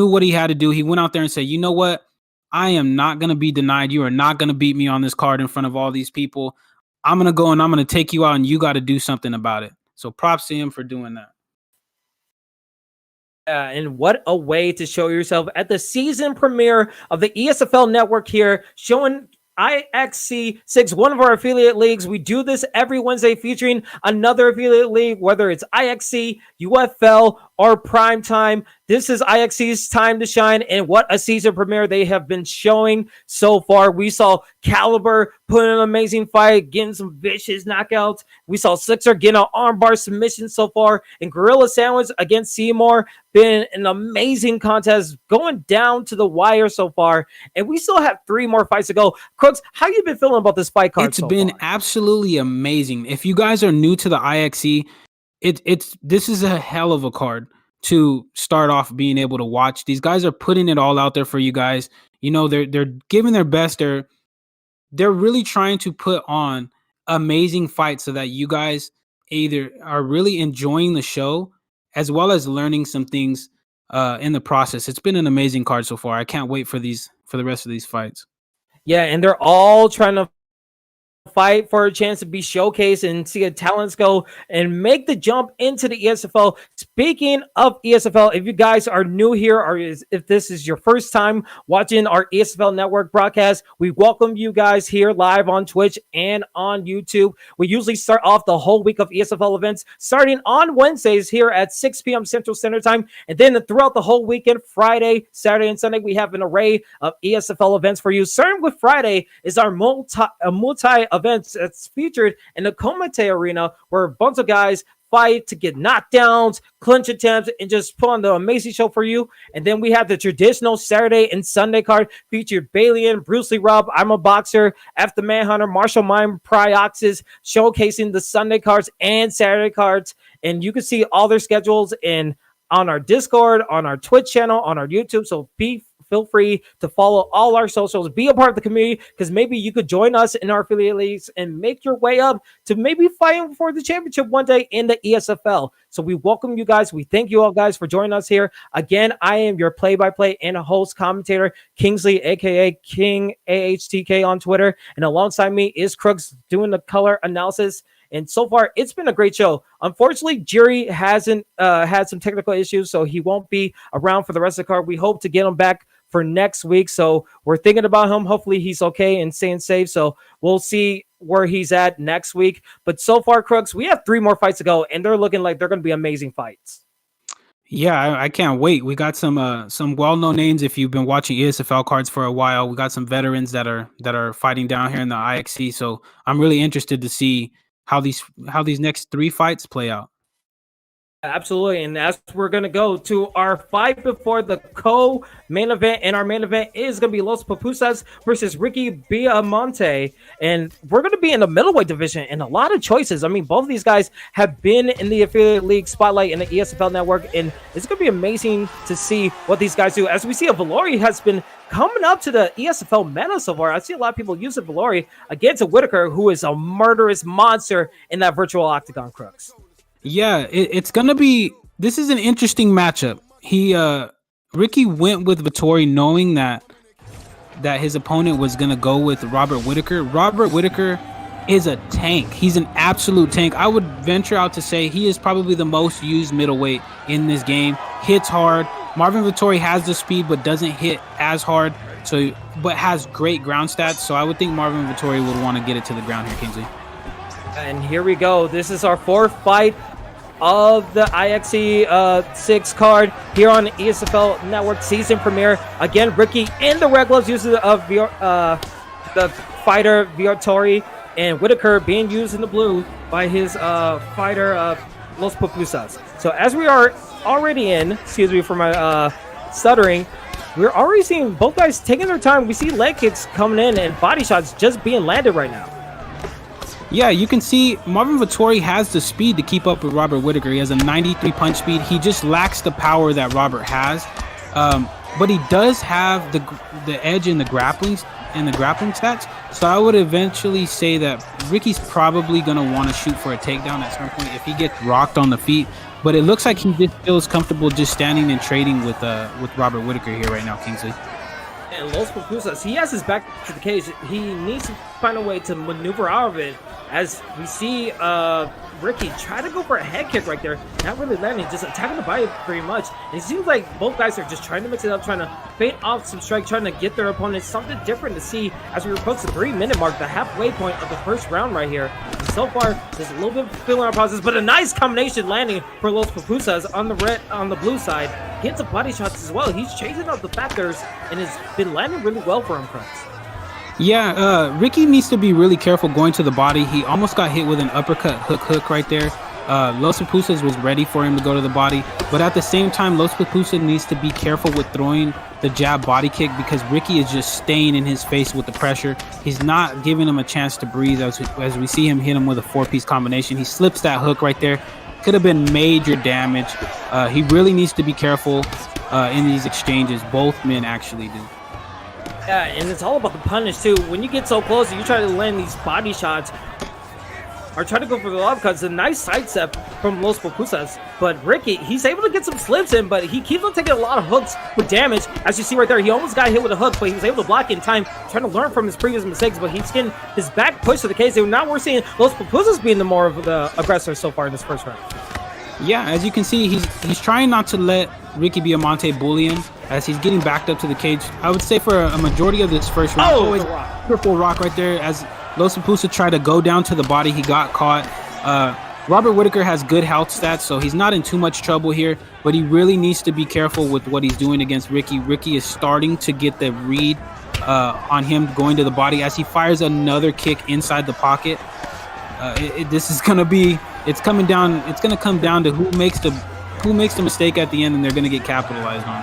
what he had to do. He went out there and said, you know what? I am not going to be denied. You are not going to beat me on this card in front of all these people. I'm going to go and I'm going to take you out, and you got to do something about it. So props to him for doing that. And what a way to show yourself at the season premiere of the ESFL network here, showing IXC 6, one of our affiliate leagues. We do this every Wednesday featuring another affiliate league, whether it's IXC, UFL, or Primetime. This is IXC's time to shine, and what a season premiere they have been showing so far. We saw Caliber put in an amazing fight, getting some vicious knockouts. We saw Sixer getting an armbar submission so far, and Gorilla Sandwich against Seymour been an amazing contest, going down to the wire so far, and we still have 3 more fights to go. Crooks, how you been feeling about this fight card? It's been absolutely amazing. If you guys are new to the IXC, this is a hell of a card to start off being able to watch. These guys are putting it all out there for you guys. They're giving their best. They're really trying to put on amazing fights so that you guys either are really enjoying the show as well as learning some things in the process. It's been an amazing card so far. I can't wait for the rest of these fights. Yeah, and they're all trying to fight for a chance to be showcased and see a talents go and make the jump into the ESFL. Speaking of ESFL, if you guys are new here, or if this is your first time watching our ESFL network broadcast, we welcome you guys here live on Twitch and on YouTube. We usually start off the whole week of ESFL events starting on Wednesdays here at 6 p.m. Central Standard Time, and then throughout the whole weekend, Friday, Saturday, and Sunday, we have an array of ESFL events for you. Starting with Friday is our multi events that's featured in the Komite Arena, where a bunch of guys fight to get knockdowns, clinch attempts, and just put on the amazing show for you. And then we have the traditional Saturday and Sunday card featured Balian, Bruce Lee Rob, I'm a Boxer, F the Manhunter, Marshall Mime, Pryoxis, showcasing the Sunday cards and Saturday cards. And you can see all their schedules on our Discord, on our Twitch channel, on our YouTube. So feel free to follow all our socials, be a part of the community, because maybe you could join us in our affiliate leagues and make your way up to maybe fighting for the championship one day in the ESFL. So we welcome you guys. We thank you all guys for joining us here. Again, I am your play-by-play and host commentator, Kingsley, aka King AHTK on Twitter. And alongside me is Crooks doing the color analysis. And so far, it's been a great show. Unfortunately, Jerry hasn't had some technical issues, so he won't be around for the rest of the card. We hope to get him back for next week. So we're thinking about him. Hopefully he's okay and staying safe. So we'll see where he's at next week. But so far, Crooks, we have 3 more fights to go, and they're looking like they're going to be amazing fights. Yeah, I can't wait. We got some well-known names. If you've been watching ESFL cards for a while, we got some veterans that are fighting down here in the IXC. So I'm really interested to see how these next 3 fights play out. Absolutely, and as we're gonna go to our fight before the co-main event, and our main event is gonna be Los Pupusas versus Ricky Biamonte, and we're gonna be in the middleweight division, and a lot of choices. I mean, both of these guys have been in the affiliate league spotlight in the ESFL network, and it's gonna be amazing to see what these guys do. As we see, a Valori has been coming up to the ESFL meta so far. I see a lot of people using Valori against a Whitaker, who is a murderous monster in that virtual octagon, Crooks. Yeah, it's gonna be. This is an interesting matchup. Ricky went with Vettori knowing that his opponent was gonna go with Robert Whitaker. Robert Whitaker is a tank. He's an absolute tank. I would venture out to say he is probably the most used middleweight in this game. Hits hard. Marvin Vettori has the speed, but doesn't hit as hard. But has great ground stats. So I would think Marvin Vettori would want to get it to the ground here, Kingsley. And here we go. This is our fourth fight of the IXC 6 card here on the ESFL Network season premiere. Again, Ricky in the red gloves uses the fighter Vettori, and Whitaker being used in the blue by his fighter Los Pupusas. So as we are already in, excuse me for my stuttering, we're already seeing both guys taking their time. We see leg kicks coming in and body shots just being landed right now. Yeah, you can see Marvin Vettori has the speed to keep up with Robert Whitaker. He has a 93 punch speed. He just lacks the power that Robert has. But he does have the edge in the grappling stats. So I would eventually say that Ricky's probably going to want to shoot for a takedown at some point if he gets rocked on the feet. But it looks like he just feels comfortable just standing and trading with Robert Whitaker here right now, Kingsley. And Los Pupusas, he has his back to the cage. He needs to find a way to maneuver out of it. As we see Ricky try to go for a head kick right there, not really landing, just attacking the body very much. And it seems like both guys are just trying to mix it up, trying to feint off some strike, trying to get their opponents something different to see as we approach the 3-minute mark, the halfway point of the first round right here. And so far, there's a little bit of feeling our pauses, but a nice combination landing for Los Pupusas on the blue side. Gets some body shots as well. He's chasing out the factors and has been landing really well for him, Prince. Yeah, Ricky needs to be really careful going to the body. He almost got hit with an uppercut hook right there. Los Pupusas was ready for him to go to the body, but at the same time, Los Pupusas needs to be careful with throwing the jab body kick because Ricky is just staying in his face with the pressure. He's not giving him a chance to breathe as we see him hit him with a 4-piece combination. He slips that hook right there. Could have been major damage. He really needs to be careful in these exchanges. Both men actually do. Yeah, and it's all about the punish too. When you get so close and you try to land these body shots or try to go for the uppercuts, a nice sidestep from Los Pupusas. But Ricky, he's able to get some slips in, but he keeps on taking a lot of hooks with damage. As you see right there, he almost got hit with a hook, but he was able to block in time, trying to learn from his previous mistakes, but he's getting his back pushed to the cage. And now we're seeing Los Pupusas being the more of the aggressor so far in this first round. Yeah, as you can see, he's trying not to let Ricky Biamonte bully him as he's getting backed up to the cage. I would say for a majority of this first round, always triple rock right there. As Los Pupusas tried to go down to the body, he got caught. Robert Whitaker has good health stats, so he's not in too much trouble here, but he really needs to be careful with what he's doing against Ricky. Ricky is starting to get the read on him going to the body as he fires another kick inside the pocket. This is going to be... It's coming down. It's going to come down to who makes the mistake at the end, and they're going to get capitalized on.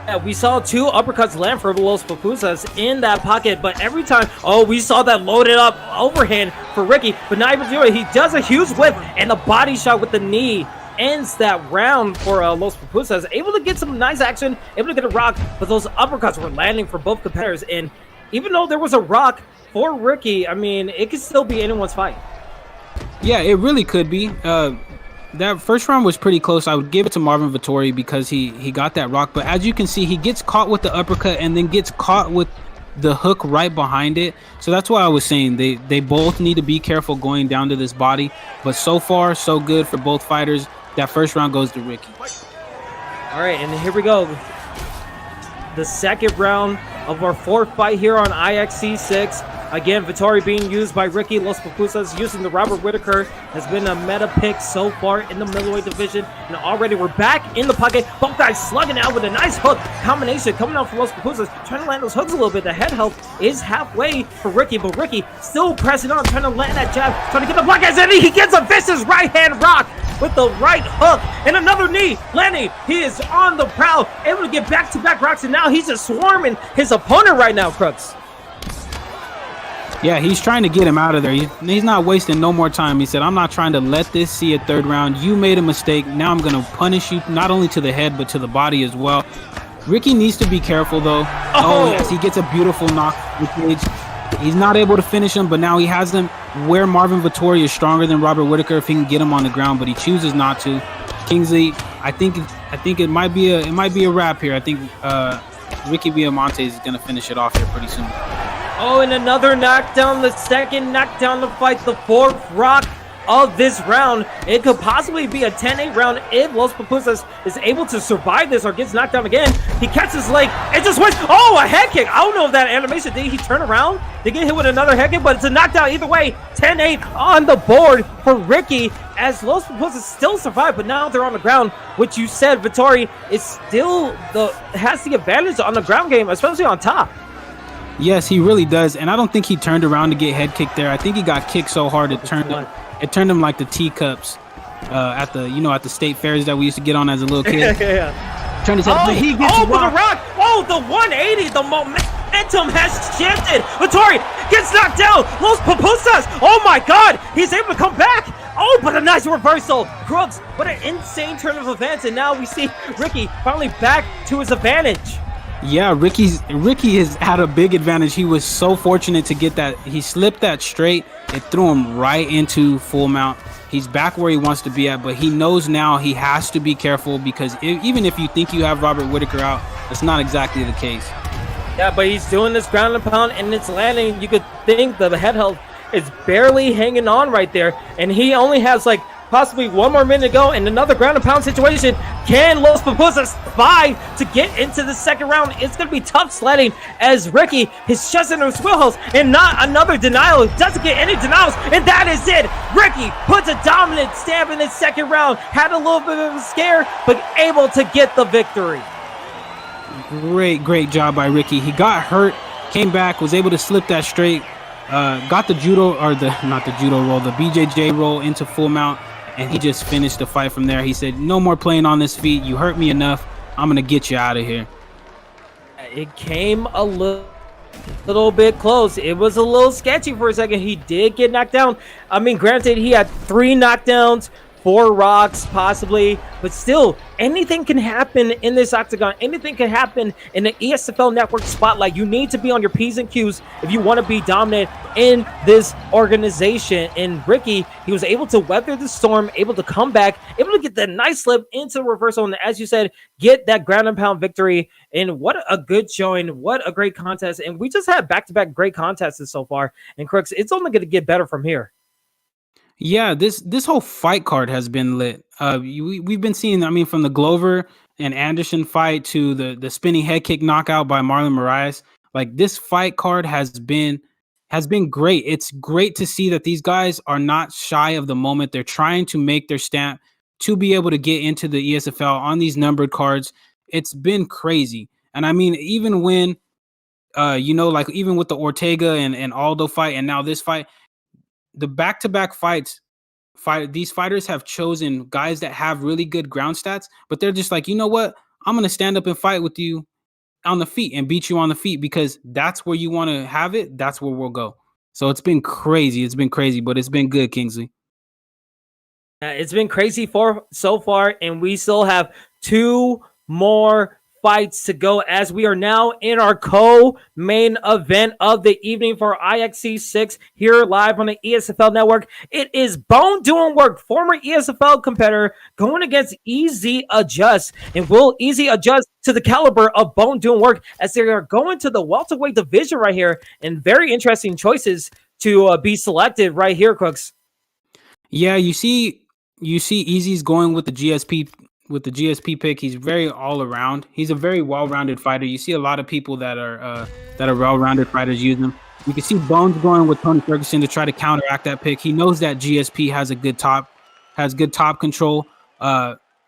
Yeah, we saw 2 uppercuts land for Los Pupusas in that pocket, but every time, we saw that loaded up overhand for Ricky, but not able to do it. He does a huge whip, and the body shot with the knee ends that round for Los Pupusas. Able to get some nice action, able to get a rock, but those uppercuts were landing for both competitors. And even though there was a rock for Ricky, I mean, it could still be anyone's fight. Yeah, it really could be. That first round was pretty close. I would give it to Marvin Vettori because he got that rock. But as you can see, he gets caught with the uppercut and then gets caught with the hook right behind it. So that's why I was saying they both need to be careful going down to this body. But so far, so good for both fighters. That first round goes to Ricky. All right, and here we go. The second round of our fourth fight here on IXC 6. Again, Vittori being used by Ricky. Los Pupusas using the Robert Whitaker has been a meta pick so far in the middleweight division. And already we're back in the pocket. Both guys slugging out with a nice hook combination coming out from Los Pupusas. Trying to land those hooks a little bit. The head health is halfway for Ricky, but Ricky still pressing on, trying to land that jab, trying to get the block as he gets a vicious right hand rock with the right hook and another knee landing. He is on the prowl, able to get back-to-back rocks, and now he's just swarming his opponent right now, Crooks. Yeah, he's trying to get him out of there. He's not wasting no more time. He said, I'm not trying to let this see a third round. You made a mistake. Now I'm going to punish you not only to the head, but to the body as well. Ricky needs to be careful, though. Oh yes, he gets a beautiful knock. He's not able to finish him, but now he has them where Marvin Vittori is stronger than Robert Whitaker if he can get him on the ground, but he chooses not to. Kingsley, I think it might be a wrap here. I think Ricky Villamonte is going to finish it off here pretty soon. Oh, and another knockdown, the second knockdown to fight, the fourth rock of this round. It could possibly be a 10-8 round if Los Pupusas is able to survive this or gets knocked down again. He catches his leg and just wins. Oh, a head kick. I don't know if that animation, did he turn around to get hit with another head kick, but it's a knockdown either way. 10-8 on the board for Ricky as Los Pupusas still survive, but now they're on the ground, which you said Vittori is still has the advantage on the ground game, especially on top. Yes, he really does, and I don't think he turned around to get head kicked there. I think he got kicked so hard it turned him like the teacups at the state fairs that we used to get on as a little kid. Yeah. Turned his head. Oh, He gets with the rock. Oh, the 180. The momentum has shifted. Vittori gets knocked down. Los Pupusas. Oh my God, he's able to come back. Oh, but a nice reversal. Crooks, what an insane turn of events, and now we see Ricky finally back to his advantage. Yeah, Ricky has had a big advantage. He was so fortunate to get that. He slipped that straight. It threw him right into full mount. He's back where he wants to be at, but he knows now he has to be careful because even if you think you have Robert Whitaker out, that's not exactly the case. Yeah, but he's doing this ground and pound, and it's landing. You could think the head health is barely hanging on right there, and he only has like possibly 1 more minute to go in another ground and pound situation. Can Los Pupusas survive to get into the second round? It's going to be tough sledding as Ricky is just in his wheelhouse and not another denial. He doesn't get any denials, and that is it. Ricky puts a dominant stamp in his second round. Had a little bit of a scare, but able to get the victory. Great job by Ricky. He got hurt, came back, was able to slip that straight, got the the BJJ roll into full mount, and he just finished the fight from there. He said, no more playing on this feet. You hurt me enough. I'm going to get you out of here. It came a little bit close. It was a little sketchy for a second. He did get knocked down. I mean, granted, he had 3 knockdowns, 4 rocks possibly, but still, anything can happen in this octagon. Anything can happen in the ESFL network spotlight. You need to be on your P's and Q's if you want to be dominant in this organization. And Ricky, he was able to weather the storm, able to come back, able to get that nice slip into the reversal, and as you said, get that ground and pound victory. And what a good showing. What a great contest. And we just had back-to-back great contests so far. And Crooks, it's only going to get better from here. Yeah, this whole fight card has been lit. We've been seeing, I mean, from the Glover and Anderson fight to the spinning head kick knockout by Marlon Moraes. Like, this fight card has been great. It's great to see that these guys are not shy of the moment. They're trying to make their stamp to be able to get into the ESFL on these numbered cards. It's been crazy. And I mean, even when, like even with the Ortega and Aldo fight and now this fight, the back-to-back these fighters have chosen guys that have really good ground stats, but they're just like, you know what? I'm going to stand up and fight with you on the feet and beat you on the feet because that's where you want to have it. That's where we'll go. So it's been crazy. But it's been good, Kingsley. It's been crazy so far, and we still have 2 more fights to go as we are now in our co-main event of the evening for IXC 6 here live on the ESFL network. It is Bone doing work, former ESFL competitor going against Easy Adjust, and will Easy adjust to the caliber of Bone doing work as they are going to the welterweight division right here, and very interesting choices to be selected right here, Crooks. Yeah, you see Easy's going with the GSP with the GSP pick. He's very all around. He's a very well-rounded fighter. You see a lot of people that are well-rounded fighters use him. You can see Bones going with Tony Ferguson to try to counteract that pick. He knows that GSP has good top control.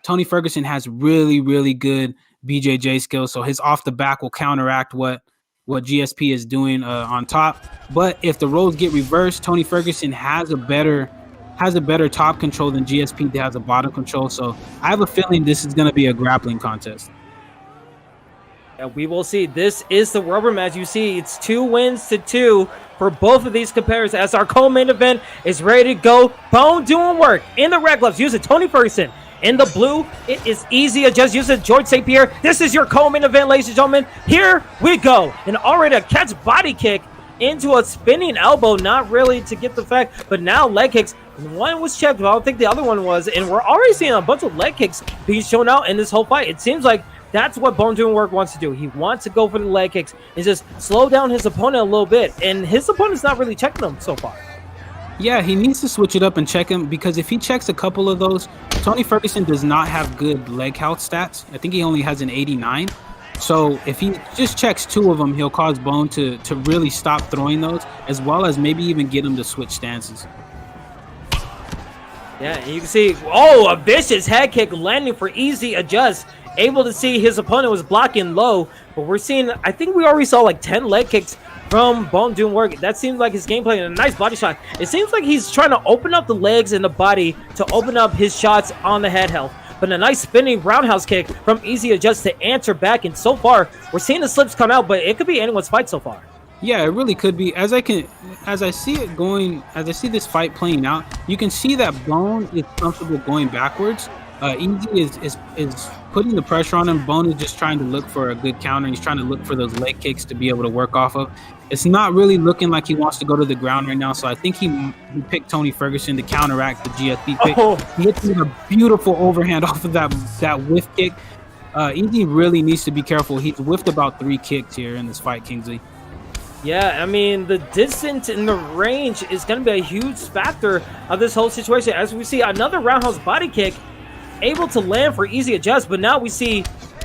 Tony Ferguson has really, really good BJJ skills, so his off the back will counteract what GSP is doing on top. But if the roles get reversed, Tony Ferguson has a better top control than GSP has a bottom control. So I have a feeling this is going to be a grappling contest. And we will see. This is the rubber match. You see, it's 2 wins to 2 for both of these competitors as our co-main event is ready to go. Bone doing work in the red gloves using Tony Ferguson. In the blue, it is easy. Just using George St. Pierre. This is your co-main event, ladies and gentlemen. Here we go. And already a catch body kick into a spinning elbow. Not really to get the fact, but now leg kicks. One was checked, but I don't think the other one was. And we're already seeing a bunch of leg kicks being shown out in this whole fight. It seems like that's what Bone Doing Work wants to do. He wants to go for the leg kicks and just slow down his opponent a little bit. And his opponent's not really checking him so far. Yeah, he needs to switch it up and check him, because if he checks a couple of those, Tony Ferguson does not have good leg health stats. I think he only has an 89. So if he just checks 2 of them, he'll cause Bone to really stop throwing those, as well as maybe even get him to switch stances. Yeah, and you can see, a vicious head kick landing for easy adjust. Able to see his opponent was blocking low, but we're seeing, I think we already saw like 10 leg kicks from Bone doing work. That seems like his gameplay, and a nice body shot. It seems like he's trying to open up the legs and the body to open up his shots on the head health. But a nice spinning roundhouse kick from Easy Adjust to answer back. And so far, we're seeing the slips come out, but it could be anyone's fight so far. Yeah, it really could be. As I see this fight playing out, you can see that Bone is comfortable going backwards. Easy is putting the pressure on him. Bone is just trying to look for a good counter. He's trying to look for those leg kicks to be able to work off of. It's not really looking like he wants to go to the ground right now, so I think he picked Tony Ferguson to counteract the GSP pick. He hits with a beautiful overhand off of that whiff kick. Easy really needs to be careful. He's whiffed about 3 kicks here in this fight, Kingsley. Yeah, I mean, the distance and the range is going to be a huge factor of this whole situation. As we see another roundhouse body kick able to land for Easy Adjust, but now we see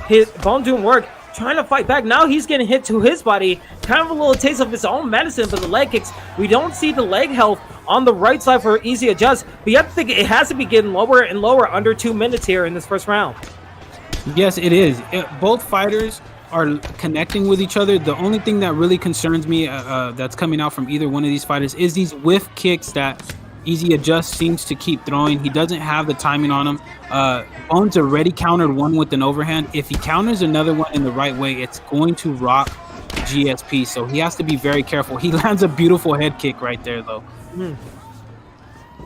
his Bone doing work, trying to fight back. Now he's getting hit to his body, kind of a little taste of his own medicine for the leg kicks. We don't see the leg health on the right side for Easy Adjust, but you have to think it has to be getting lower and lower under 2 minutes here in this first round. Yes, it is. Both fighters are connecting with each other. The only thing that really concerns me that's coming out from either one of these fighters is these whiff kicks that Easy Adjust seems to keep throwing. He doesn't have the timing on him. Bones already countered one with an overhand. If he counters another one in the right way, it's going to rock GSP, so he has to be very careful. He lands a beautiful head kick right there, though.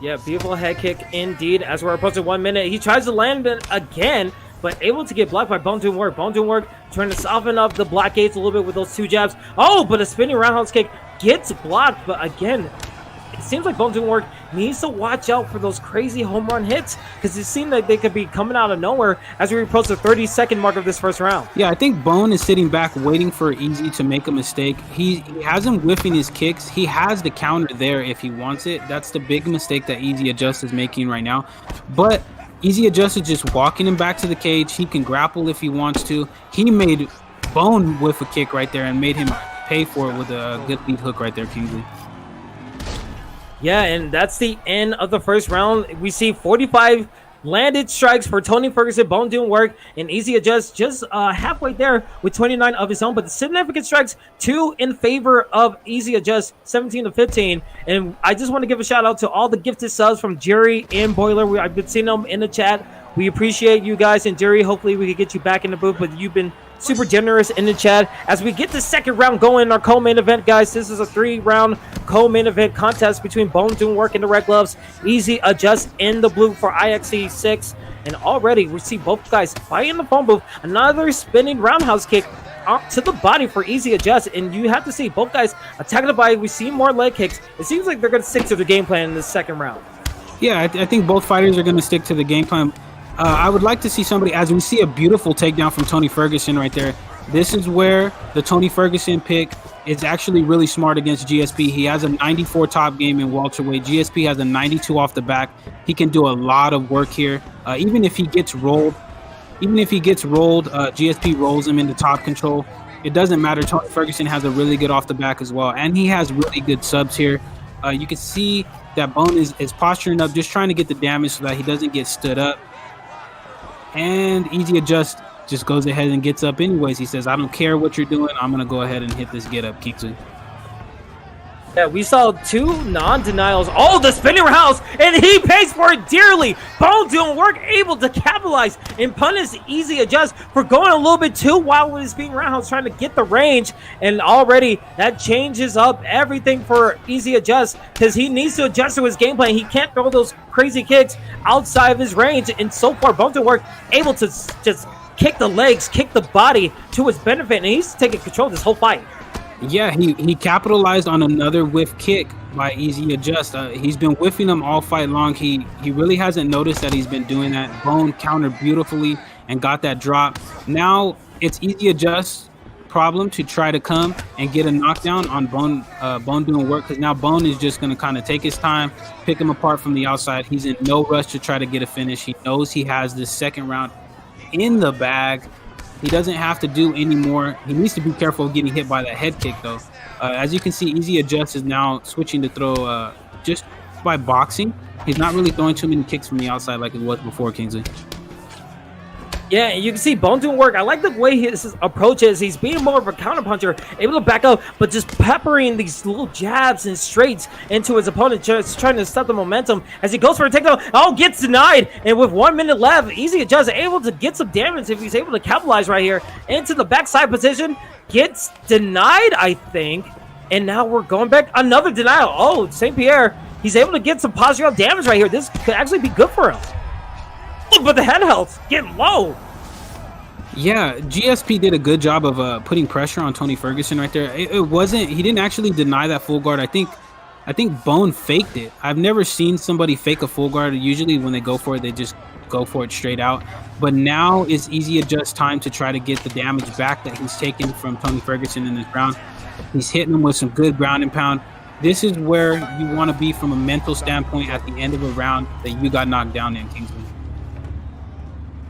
Yeah, beautiful head kick indeed. As we're approaching 1 minute, he tries to land it again, but able to get blocked by Bone doing work. Bone doing work, trying to soften up the blockades a little bit with those 2 jabs. But a spinning roundhouse kick gets blocked. But again, it seems like Bone doing work needs to watch out for those crazy home run hits, because it seemed like they could be coming out of nowhere as we approach the 30-second mark of this first round. Yeah, I think Bone is sitting back waiting for Easy to make a mistake. He has him whiffing his kicks. He has the counter there if he wants it. That's the big mistake that Easy Adjust is making right now. But Easy Adjust is just walking him back to the cage. He can grapple if he wants to. He made Bone whiff a kick right there and made him pay for it with a good lead hook right there, Kingsley. Yeah, and that's the end of the first round. We see 45 landed strikes for Tony Ferguson. Bone doing work, and Easy Adjust just halfway there with 29 of his own. But the significant strikes, 2 in favor of Easy Adjust, 17-15. And I just want to give a shout out to all the gifted subs from Jerry and Boiler. I've been seeing them in the chat. We appreciate you guys, and Jerry, hopefully we can get you back in the booth, but you've been super generous in the chat. As we get the second round going in our co-main event, guys, this is a 3-round co-main event contest between Bone doing work in the red gloves, Easy Adjust in the blue for IXC 6. And already we see both guys fighting the phone booth. Another spinning roundhouse kick up to the body for Easy Adjust, and you have to see both guys attacking the body. We see more leg kicks. It seems like they're going to stick to the game plan in the second round. Yeah, I think both fighters are going to stick to the game plan. I would like to see somebody, as we see a beautiful takedown from Tony Ferguson right there. This is where the Tony Ferguson pick is actually really smart against GSP. He has a 94 top game in welterweight. GSP has a 92 off the back. He can do a lot of work here. Even if he gets rolled, even if he gets rolled, GSP rolls him into top control. It doesn't matter. Tony Ferguson has a really good off the back as well, and he has really good subs here. You can see that Bone is posturing up, just trying to get the damage so that he doesn't get stood up. And Easy Adjust just goes ahead and gets up anyways. He says, I don't care what you're doing. I'm going to go ahead and hit this get up, Kingsley. Yeah, we saw 2 non-denials. Oh, the spinning rounds, and he pays for it dearly. Bone doing work, able to capitalize and punish Easy Adjust for going a little bit too wild with his spinning rounds, trying to get the range. And already that changes up everything for Easy Adjust, because he needs to adjust to his game plan. He can't throw those crazy kicks outside of his range. And so far, Bone doing work, able to just kick the legs, kick the body to his benefit, and he's taking control of this whole fight. Yeah, he capitalized on another whiff kick by Easy Adjust. He's been whiffing them all fight long. He really hasn't noticed that he's been doing that. Bone countered beautifully and got that drop. Now it's Easy Adjust's problem to try to come and get a knockdown on Bone doing work, because now Bone is just going to kind of take his time, pick him apart from the outside. He's in no rush to try to get a finish. He knows he has this second round in the bag. He doesn't have to do any more. He needs to be careful of getting hit by that head kick, though. As you can see, Easy Adjust is now switching to throw just by boxing. He's not really throwing too many kicks from the outside like it was before, Kingsley. Yeah, you can see Bone doing work. I like the way his approach is. He's being more of a counterpuncher, able to back up, but just peppering these little jabs and straights into his opponent, just trying to stop the momentum as he goes for a takedown. Oh, gets denied. And with 1 minute left, Easy Adjust able to get some damage if he's able to capitalize right here into the backside position. Gets denied, I think. And now we're going back. Another denial. Oh, St. Pierre, he's able to get some postural damage right here. This could actually be good for him. But the head health getting low. Yeah, GSP did a good job of putting pressure on Tony Ferguson right there. It wasn't, he didn't actually deny that full guard. I think Bone faked it. I've never seen somebody fake a full guard. Usually when they go for it, they just go for it straight out. But now is Easy Adjust time to try to get the damage back that he's taken from Tony Ferguson in this round. He's hitting him with some good ground and pound. This is where you want to be from a mental standpoint at the end of a round that you got knocked down in, Kingsley.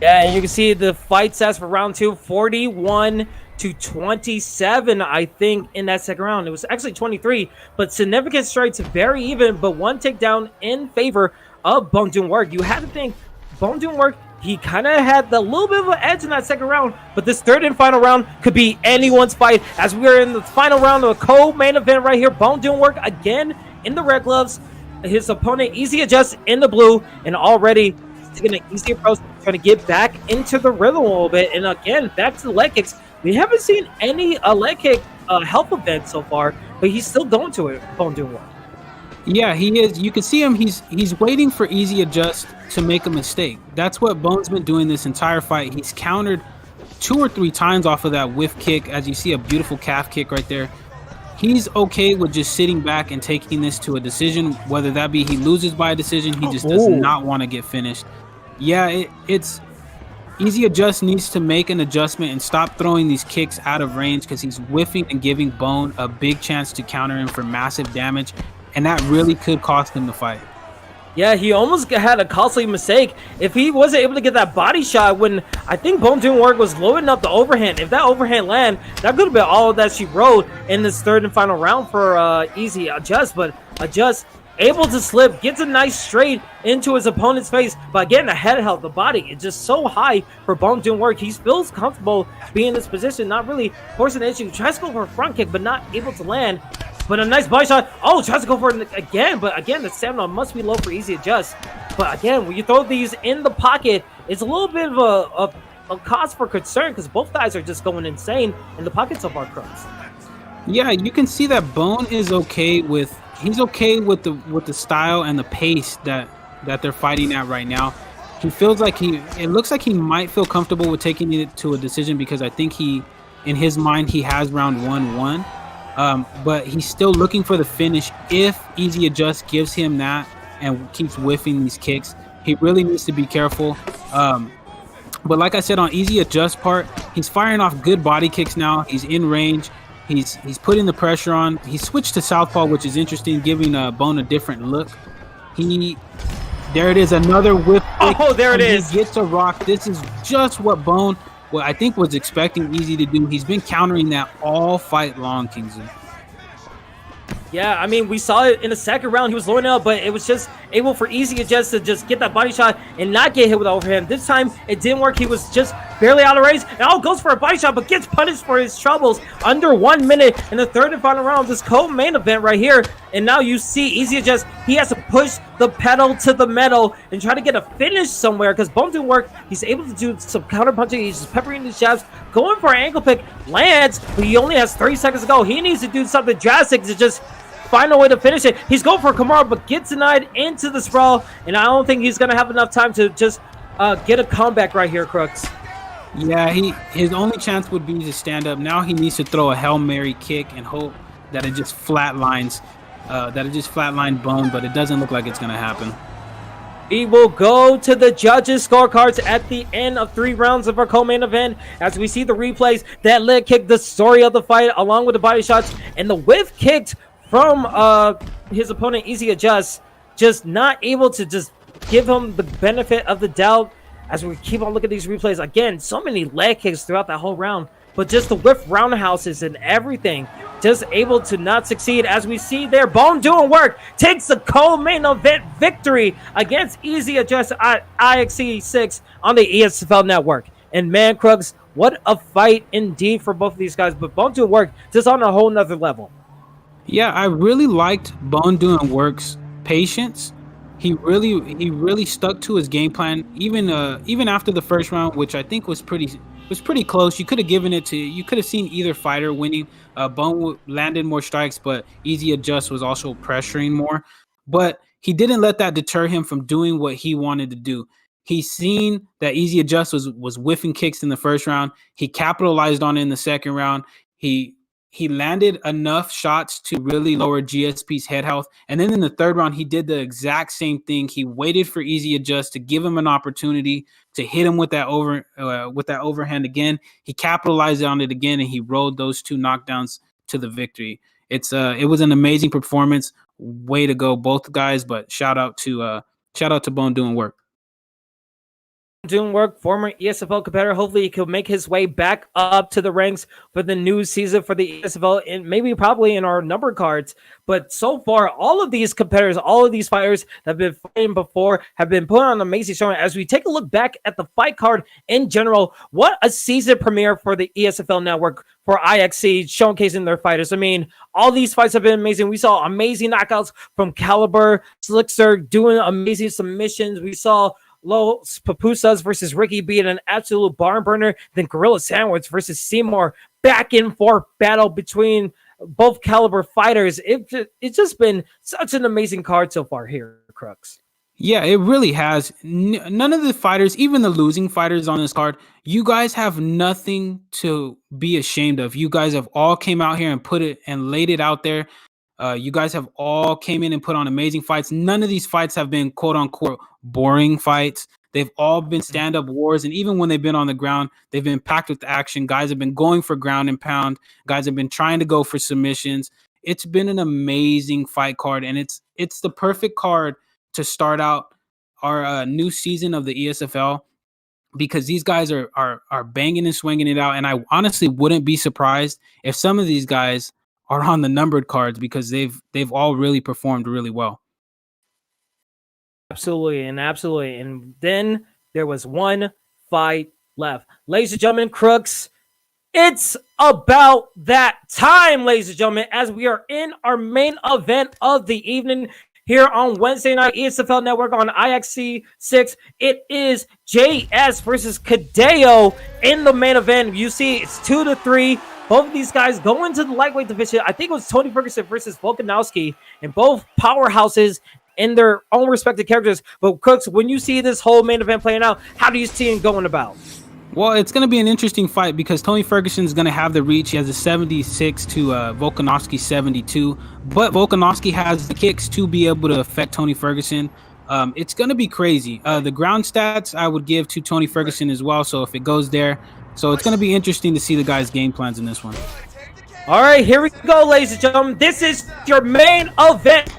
Yeah, and you can see the fight stats for round 2, 41-27, I think, in that second round. It was actually 23, but significant strikes, very even, but one takedown in favor of Bone doing work. You had to think Bone doing work, he kind of had the little bit of an edge in that second round, but this third and final round could be anyone's fight, as we are in the final round of a co-main event right here. Bone doing work again in the red gloves. His opponent, Easy Adjust, in the blue, and already taking an easy approach, trying to get back into the rhythm a little bit. And again, back to the leg kicks. We haven't seen any leg kick help event so far, but he's still going to it. Bone doing work. Yeah, he is. You can see him. He's waiting for Easy Adjust to make a mistake. That's what Bone's been doing this entire fight. He's countered 2 or 3 times off of that whiff kick. As you see, a beautiful calf kick right there. He's okay with just sitting back and taking this to a decision, whether that be he loses by a decision. He just does not want to get finished. Yeah, it's Easy Adjust needs to make an adjustment and stop throwing these kicks out of range, because he's whiffing and giving Bone a big chance to counter him for massive damage, and that really could cost him the fight. Yeah, he almost had a costly mistake. If he wasn't able to get that body shot when I think Bone doing work was loading up the overhand, if that overhand land, that could have been all that she wrote in this third and final round for Easy Adjust. But Adjust able to slip, gets a nice straight into his opponent's face. But again, the head held, the body is just so high for Bone doing work. He feels comfortable being in this position, not really forcing the issue. Tries to go for a front kick, but not able to land. But a nice body shot. Oh, tries to go for it again. But again, the stamina must be low for Easy Adjust. But again, when you throw these in the pocket, it's a little bit of a cause for concern, because both guys are just going insane in the pocket so far, Cruz. Yeah, you can see that Bone is okay with, he's okay with the style and the pace that they're fighting at right now. He feels like it looks like he might feel comfortable with taking it to a decision, because I think in his mind, he has round 1 won. But he's still looking for the finish. If Easy Adjust gives him that and keeps whiffing these kicks, he really needs to be careful. But like I said, on Easy Adjust part, he's firing off good body kicks now. He's in range. He's putting the pressure on. He switched to southpaw, which is interesting, giving Bone a different look. He There it is, another whip kick. Oh, there it is. He gets a rock. This is just what Bone, well, I think, was expecting Easy to do. He's been countering that all fight long, Kingsley. Yeah, I mean, we saw it in the second round. He was loading up, but it was just able for Easy to just get that body shot and not get hit with overhand. This time, it didn't work. He was just barely out of range. And goes for a body shot, but gets punished for his troubles under 1 minute in the third and final round of this co-main event right here. And now you see Easy he has to push the pedal to the metal and try to get a finish somewhere because Bone didn't work. He's able to do some counter punching. He's just peppering his jabs, going for an ankle pick, lands, but he only has 30 seconds to go. He needs to do something drastic to just find a way to finish it. He's going for Kamara, but gets denied into the sprawl, and I don't think he's going to have enough time to just get a comeback right here, Crooks. Yeah, his only chance would be to stand up. Now he needs to throw a Hail Mary kick and hope that it just flatlines, Bone, but it doesn't look like it's going to happen. We will go to the judges' scorecards at the end of 3 rounds of our co-main event as we see the replays. That leg kick, the story of the fight, along with the body shots, and the whiff kicked from his opponent, Easy Adjust, just not able to just give him the benefit of the doubt as we keep on looking at these replays. Again, so many leg kicks throughout that whole round, but just the whiff roundhouses and everything, just able to not succeed. As we see there, Bone doing work, takes the co-main event victory against Easy Adjust at IXC 6 on the ESFL network. And man, Krugs, what a fight indeed for both of these guys, but Bone doing work just on a whole nother level. Yeah, I really liked Bone doing work's patience. He really stuck to his game plan, even after the first round, which I think was pretty close. You could have seen either fighter winning. Bone landed more strikes, but Easy Adjust was also pressuring more. But he didn't let that deter him from doing what he wanted to do. He's seen that Easy Adjust was whiffing kicks in the first round. He capitalized on it in the second round. He landed enough shots to really lower GSP's head health. And then in the third round, he did the exact same thing. He waited for Easy Adjust to give him an opportunity to hit him with that overhand again. He capitalized on it again, and he rode those 2 knockdowns to the victory. It was an amazing performance. Way to go, both guys. But shout out to Bone doing work. Doing work, former ESFL competitor. Hopefully he could make his way back up to the ranks for the new season for the ESFL and maybe probably in our number cards. But so far, all of these competitors, all of these fighters that have been fighting before have been put on an amazing showing. As we take a look back at the fight card in general, what a season premiere for the ESFL network for IXC showcasing their fighters. I mean, all these fights have been amazing. We saw amazing knockouts from Caliber, Slickster doing amazing submissions. We saw Los Papusas versus Ricky being an absolute barn burner. Then Gorilla Sandwich versus Seymour. Back and forth battle between both Caliber fighters. It's just been such an amazing card so far here, Crooks. Yeah, it really has. None of the fighters, even the losing fighters on this card, you guys have nothing to be ashamed of. You guys have all came out here and put it and laid it out there. You guys have all came in and put on amazing fights. None of these fights have been quote unquote boring fights. They've all been stand-up wars, and even when they've been on the ground, they've been packed with action. Guys have been going for ground and pound. Guys have been trying to go for submissions. It's been an amazing fight card, and it's the perfect card to start out our new season of the ESFL, because these guys are banging and swinging it out. And I honestly wouldn't be surprised if some of these guys are on the numbered cards, because they've all really performed really well. Absolutely. And then there was one fight left. Ladies and gentlemen, Crooks, it's about that time, ladies and gentlemen, as we are in our main event of the evening here on Wednesday night, ESFL Network on IXC 6. It is JS versus Kadeo in the main event. You see, it's 2-3. Both of these guys go into the lightweight division. I think it was Tony Ferguson versus Volkanovski, and both powerhouses in their own respective characters. But Crooks, when you see this whole main event playing out, how do you see it going about? Well, it's going to be an interesting fight because Tony Ferguson is going to have the reach. He has a 76 to Volkanovski 72, but Volkanovski has the kicks to be able to affect Tony Ferguson. It's going to be crazy. The ground stats I would give to Tony Ferguson as well, so if it goes there. So it's going to be interesting to see the guys' game plans in this one. All right, here we go, ladies and gentlemen. This is your main event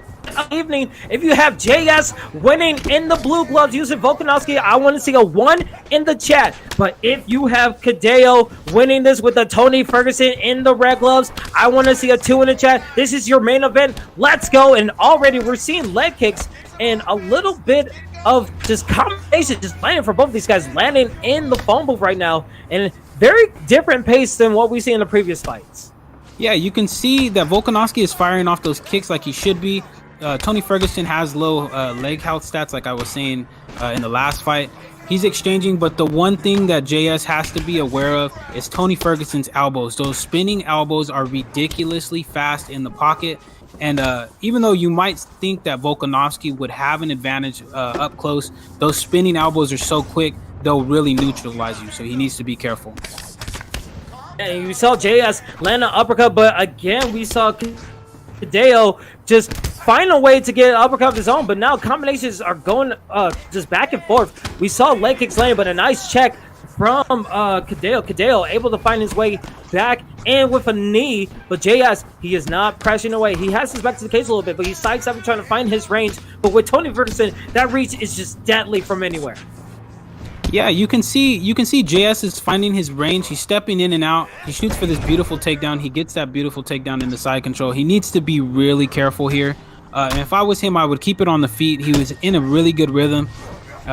evening. If you have JS winning in the blue gloves using Volkanovski, I want to see a 1 in the chat. But if you have Kadeo winning this with a Tony Ferguson in the red gloves, I want to see a 2 in the chat. This is your main event. Let's go. And already we're seeing leg kicks and a little bit of just combination just landing for both of these guys, landing in the phone booth right now, and very different pace than what we see in the previous fights. Yeah, you can see that Volkanovski is firing off those kicks like he should be. Tony Ferguson has low leg health stats, like I was saying in the last fight. He's exchanging, but the one thing that JS has to be aware of is Tony Ferguson's elbows. Those spinning elbows are ridiculously fast in the pocket. And even though you might think that Volkanovski would have an advantage up close, those spinning elbows are so quick, they'll really neutralize you. So he needs to be careful. And you saw JS land an uppercut, but again, we saw Kadeo just find a way to get an uppercut of his own. But now combinations are going just back and forth. We saw leg kicks landing, but a nice check from Kadeo. Kadeo able to find his way back and with a knee, but JS, he is not pressing away. He has his back to the cage a little bit, but he's sidestepping, trying to find his range. But with Tony Ferguson, that reach is just deadly from anywhere. Yeah, you can see JS is finding his range. He's stepping in and out. He shoots for this beautiful takedown. He gets that beautiful takedown in the side control. He needs to be really careful here. And if I was him, I would keep it on the feet. He was in a really good rhythm.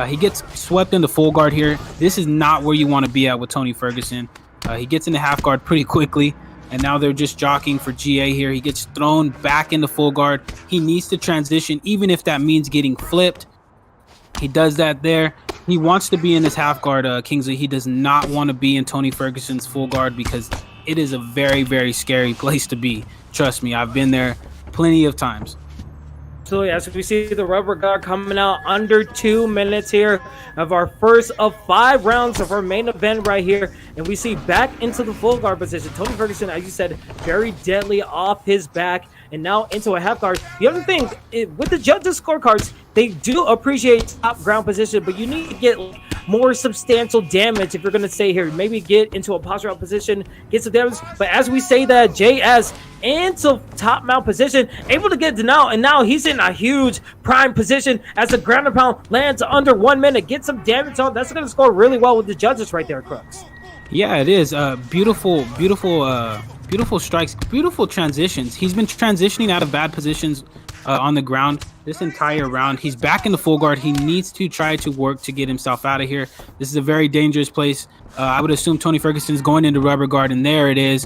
He gets swept into full guard here. This is not where you want to be at with Tony Ferguson. He gets into half guard pretty quickly, and now they're just jockeying for GA here. He gets thrown back into full guard. He needs to transition, even if that means getting flipped. He does that there. He wants to be in his half guard, Kingsley. He does not want to be in Tony Ferguson's full guard because it is a very, very scary place to be. Trust me, I've been there plenty of times. So as we see the rubber guard coming out under 2 minutes here of our first of 5 rounds of our main event right here, and we see back into the full guard position. Tony Ferguson, as you said, very deadly off his back, and now into a half guard. The other thing with the judges' scorecards, they do appreciate top ground position, but you need to get more substantial damage if you're going to stay here. Maybe get into a postural position, get some damage. But as we say that, JS into top mount position, able to get denial, and now he's in a huge prime position as the ground and pound lands under 1 minute. Get some damage on. That's going to score really well with the judges right there, Crooks. Yeah, it is. Beautiful strikes, beautiful transitions. He's been transitioning out of bad positions on the ground this entire round. He's back in the full guard. He needs to try to work to get himself out of here. This is a very dangerous place. I would assume Tony Ferguson's going into rubber guard, and there it is.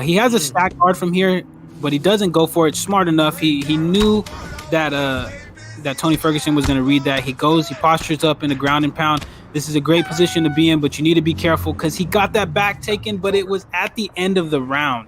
He has a stack guard from here, but he doesn't go for it. Smart enough. He knew that that Tony Ferguson was going to read that. He postures up in the ground and pound. This is a great position to be in, but you need to be careful because he got that back taken, but it was at the end of the round.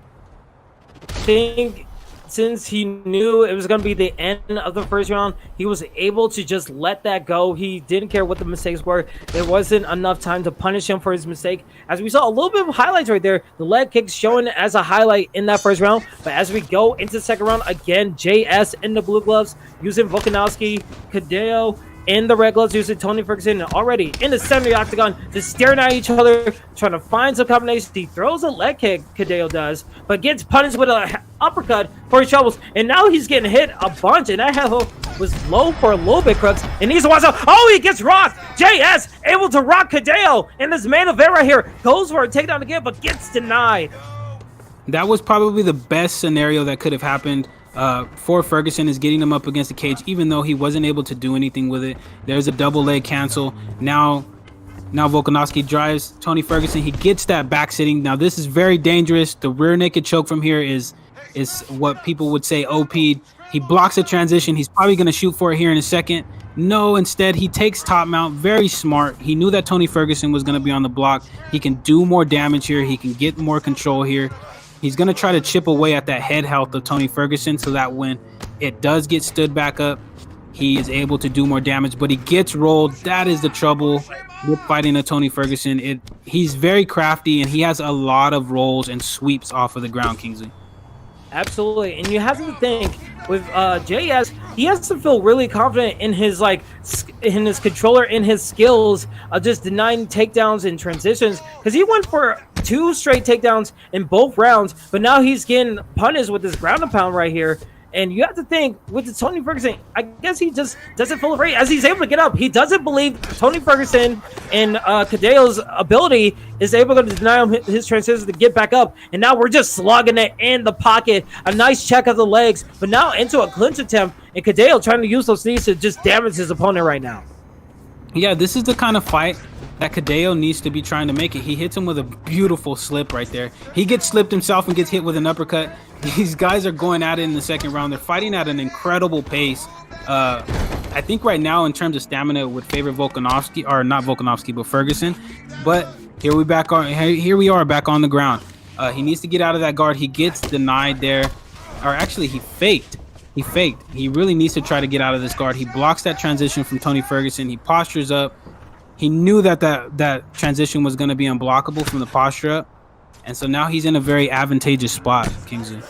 I think since he knew it was going to be the end of the first round, he was able to just let that go. He didn't care what the mistakes were. There wasn't enough time to punish him for his mistake. As we saw a little bit of highlights right there, the leg kicks showing as a highlight in that first round. But as we go into the second round, again, JS in the blue gloves using Volkanovski, Kadeo in the red gloves using Tony Ferguson, and already in the center of the octagon, just staring at each other, trying to find some combinations. He throws a leg kick, Kadeo does, but gets punished with an uppercut for his troubles, and now he's getting hit a bunch, and that health was low for a little bit, Crooks, and he's watch out. Oh, he gets rocked. JS able to rock Kadeo in this main event right here. Goes for a takedown again, but gets denied. That was probably the best scenario that could have happened for Ferguson, is getting him up against the cage, even though he wasn't able to do anything with it. There's a double leg cancel. Now Volkanovski drives Tony Ferguson. He gets that back sitting. Now this is very dangerous. The rear naked choke from here is what people would say OP'd. He blocks a transition. He's probably going to shoot for it here in a second. No, instead he takes top mount. Very smart. He knew that Tony Ferguson was going to be on the block. He can do more damage here. He can get more control here. He's going to try to chip away at that head health of Tony Ferguson so that when it does get stood back up, he is able to do more damage, but he gets rolled. That is the trouble with fighting a Tony Ferguson. He's very crafty, and he has a lot of rolls and sweeps off of the ground, Kingsley. Absolutely, and you have to think with JS, he has to feel really confident in his controller, in his skills of just denying takedowns and transitions, because he went for 2 straight takedowns in both rounds, but now he's getting punished with this ground and pound right here. And you have to think with the Tony Ferguson, I guess he just doesn't feel afraid as he's able to get up. He doesn't believe Tony Ferguson and Kadeo's ability is able to deny him his transition to get back up. And now we're just slugging it in the pocket. A nice check of the legs, but now into a clinch attempt. And Kadeo trying to use those knees to just damage his opponent right now. Yeah, this is the kind of fight that Kadeo needs to be trying to make it. He hits him with a beautiful slip right there. He gets slipped himself and gets hit with an uppercut. These guys are going at it in the second round. They're fighting at an incredible pace. I think right now in terms of stamina would favor Volkanovski, or not Volkanovski, but Ferguson. But here we are back on the ground. He needs to get out of that guard. He gets denied there, or actually he faked. He really needs to try to get out of this guard. He blocks that transition from Tony Ferguson. He postures up. He knew that transition was going to be unblockable from the posture up. And so now he's in a very advantageous spot, Kingsley.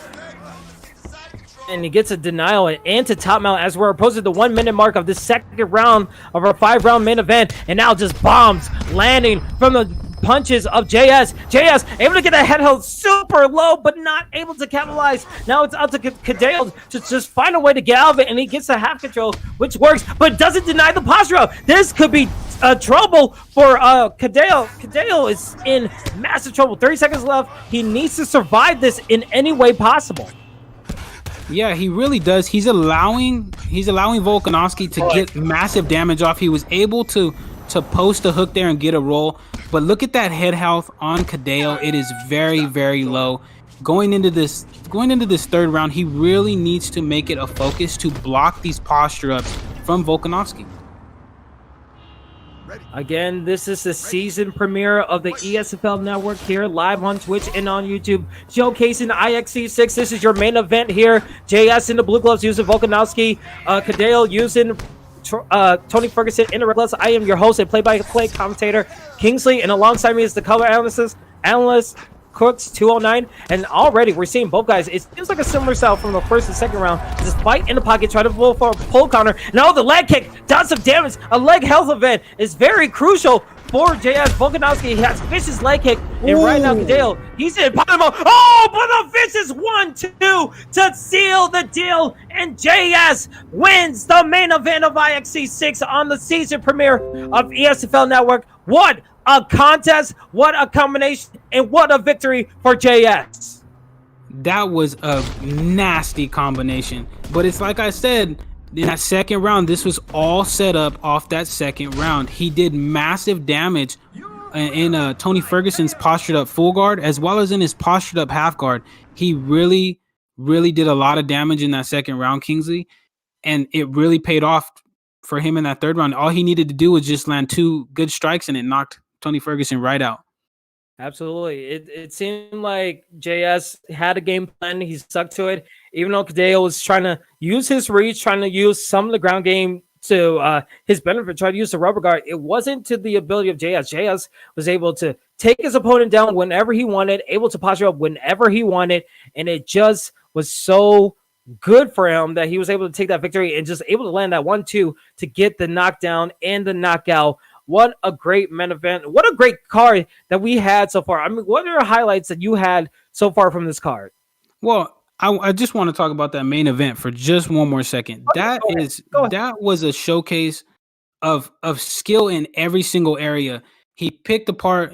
And he gets a denial and to top mount as we're approaching the 1 minute mark of the second round of our 5-round main event. And now just bombs landing from the punches of JS. JS able to get a head held super low, but not able to capitalize. Now it's up to Kadeo to just find a way to get out of it, and he gets a half control, which works, but doesn't deny the posture. This could be trouble for Kadeo. Kadeo is in massive trouble. 30 seconds left. He needs to survive this in any way possible. Yeah, he really does. He's allowing Volkanovski to get massive damage off. He was able to post a hook there and get a roll. But look at that head health on Kadeo. It is very, very low. Going into this third round, he really needs to make it a focus to block these posture ups from Volkanovski. Again, this is the season premiere of the ESFL network here, live on Twitch and on YouTube, showcasing IXC 6. This is your main event here. JS in the blue gloves using Volkanovski, Kadeo using Tony Ferguson in the red gloves. I am your host and play-by-play commentator, Kingsley, and alongside me is the color analyst Crooks 209, and already we're seeing both guys. It seems like a similar style from the first and second round. Just fight in the pocket, try to pull for a pull counter. Now the leg kick does some damage. A leg health event is very crucial for JS. Volkanovski has vicious leg kick, and right now Kadeo, he's in bottom mode. Oh, but a vicious 1-2 to seal the deal, and JS wins the main event of IXC 6 on the season premiere of ESFL Network. What a contest, what a combination, and what a victory for JS. That was a nasty combination. But it's like I said, in that second round, this was all set up off that second round. He did massive damage in Tony Ferguson's postured up full guard, as well as in his postured up half guard. He really, really did a lot of damage in that second round, Kingsley. And it really paid off for him in that third round. All he needed to do was just land 2 good strikes, and it knocked Tony Ferguson right out. Absolutely. It seemed like JS had a game plan. He stuck to it. Even though Kadeo was trying to use his reach, trying to use some of the ground game to his benefit, try to use the rubber guard, it wasn't to the ability of JS. JS was able to take his opponent down whenever he wanted, able to posture up whenever he wanted, and it just was so good for him that he was able to take that victory and just able to land that 1-2 to get the knockdown and the knockout. What a great main event. What a great card that we had so far. I mean, what are the highlights that you had so far from this card? Well, I just want to talk about that main event for just one more second. That was a showcase of skill in every single area. He picked apart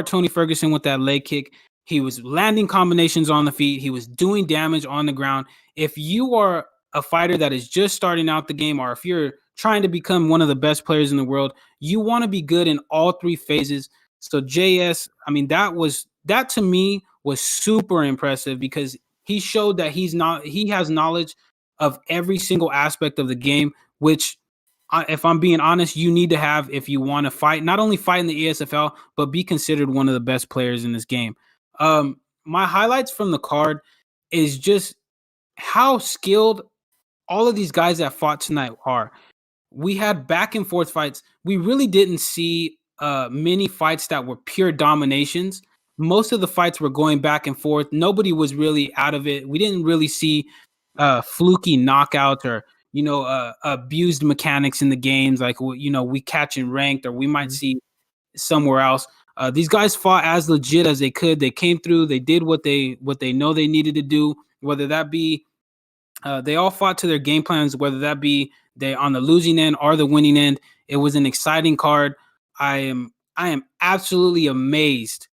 Tony Ferguson with that leg kick. He was landing combinations on the feet. He was doing damage on the ground. If you are a fighter that is just starting out the game, or if you're trying to become one of the best players in the world, you want to be good in all 3 phases. So JS, I mean, that to me was super impressive, because he showed that he has knowledge of every single aspect of the game, which, if I'm being honest, you need to have if you want to fight, not only fight in the ESFL, but be considered one of the best players in this game. My highlights from the card is just how skilled all of these guys that fought tonight are. We had back and forth fights. We really didn't see many fights that were pure dominations. Most of the fights were going back and forth. Nobody was really out of it. We didn't really see fluky knockouts or, abused mechanics in the games, like, we catch in ranked, or we might see somewhere else. These guys fought as legit as they could. They came through. They did what they know they needed to do, whether that be They all fought to their game plans, whether that be they on the losing end or the winning end. It was an exciting card. I am absolutely amazed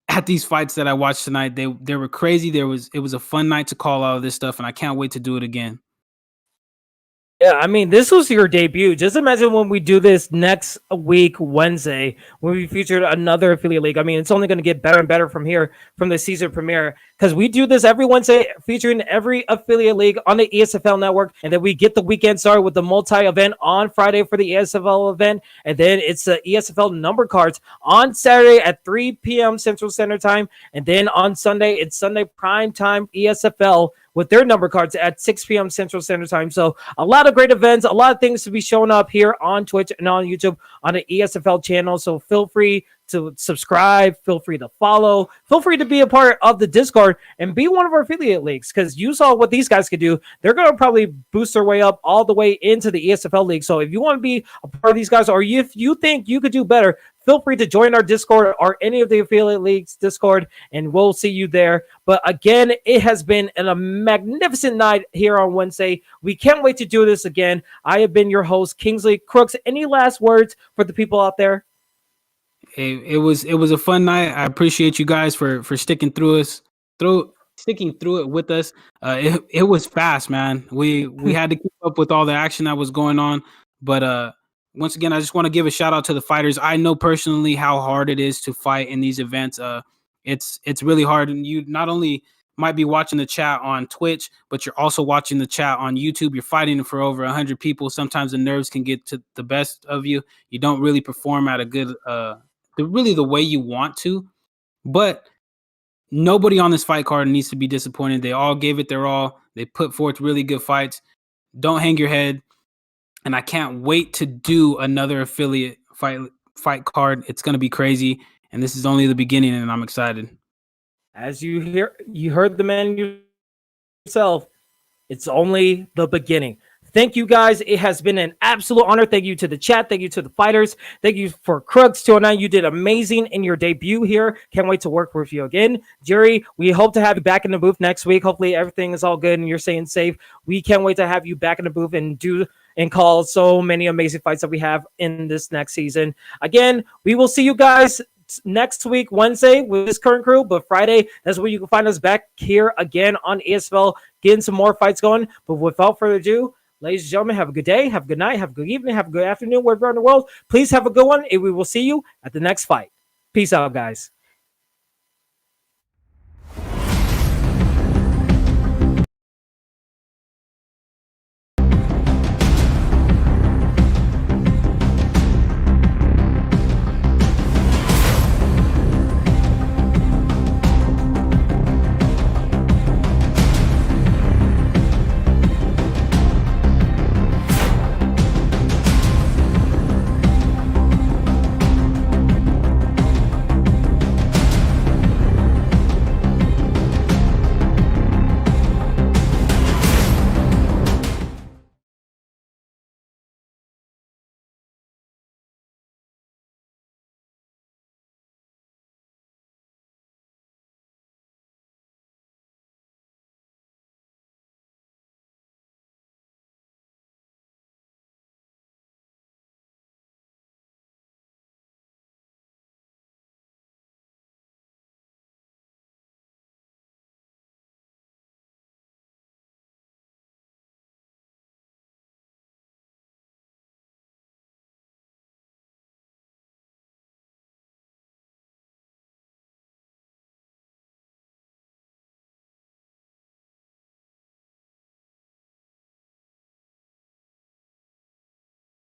at these fights that I watched tonight. They were crazy. It was a fun night to call all of this stuff, and I can't wait to do it again. Yeah, I mean, this was your debut. Just imagine when we do this next week, Wednesday, when we featured another affiliate league. I mean, it's only going to get better and better from here, from the season premiere, because we do this every Wednesday, featuring every affiliate league on the ESFL network. And then we get the weekend started with the multi-event on Friday for the ESFL event. And then it's the ESFL number cards on Saturday at 3 p.m. Central Standard Time. And then on Sunday, it's Sunday prime time ESFL with their number cards at 6 p.m. Central Standard Time. So a lot of great events, a lot of things to be showing up here on Twitch and on YouTube on the ESFL channel. So feel free to subscribe, feel free to follow, feel free to be a part of the Discord and be one of our affiliate leagues, because you saw what these guys could do. They're going to probably boost their way up all the way into the ESFL league. So if you want to be a part of these guys, or if you think you could do better, feel free to join our Discord or any of the affiliate leagues Discord, and we'll see you there. But again, it has been a magnificent night here on Wednesday. We can't wait to do this again. I have been your host, Kingsley Crooks. Any last words for the people out there? It was a fun night. I appreciate you guys for sticking through it with us. It was fast, man. We had to keep up with all the action that was going on. But once again, I just want to give a shout out to the fighters. I know personally how hard it is to fight in these events. It's really hard, and you not only might be watching the chat on Twitch, but you're also watching the chat on YouTube. You're fighting for over 100 people. Sometimes the nerves can get to the best of you. You don't really perform at a good the way you want to, but nobody on this fight card needs to be disappointed. They all gave it their all. They put forth really good fights. Don't hang your head. And I can't wait to do another affiliate fight card. It's going to be crazy. And this is only the beginning, and I'm excited. As you heard the man yourself, it's only the beginning. Thank you guys. It has been an absolute honor. Thank you to the chat. Thank you to the fighters. Thank you for Crooks 209. You did amazing in your debut here. Can't wait to work with you again. Jerry, we hope to have you back in the booth next week. Hopefully everything is all good and you're staying safe. We can't wait to have you back in the booth and call so many amazing fights that we have in this next season. Again, we will see you guys next week, Wednesday, with this current crew, but Friday, that's where you can find us back here again on ESFL, getting some more fights going. But without further ado, ladies and gentlemen, have a good day, have a good night, have a good evening, have a good afternoon, wherever in the world. Please have a good one, and we will see you at the next fight. Peace out, guys.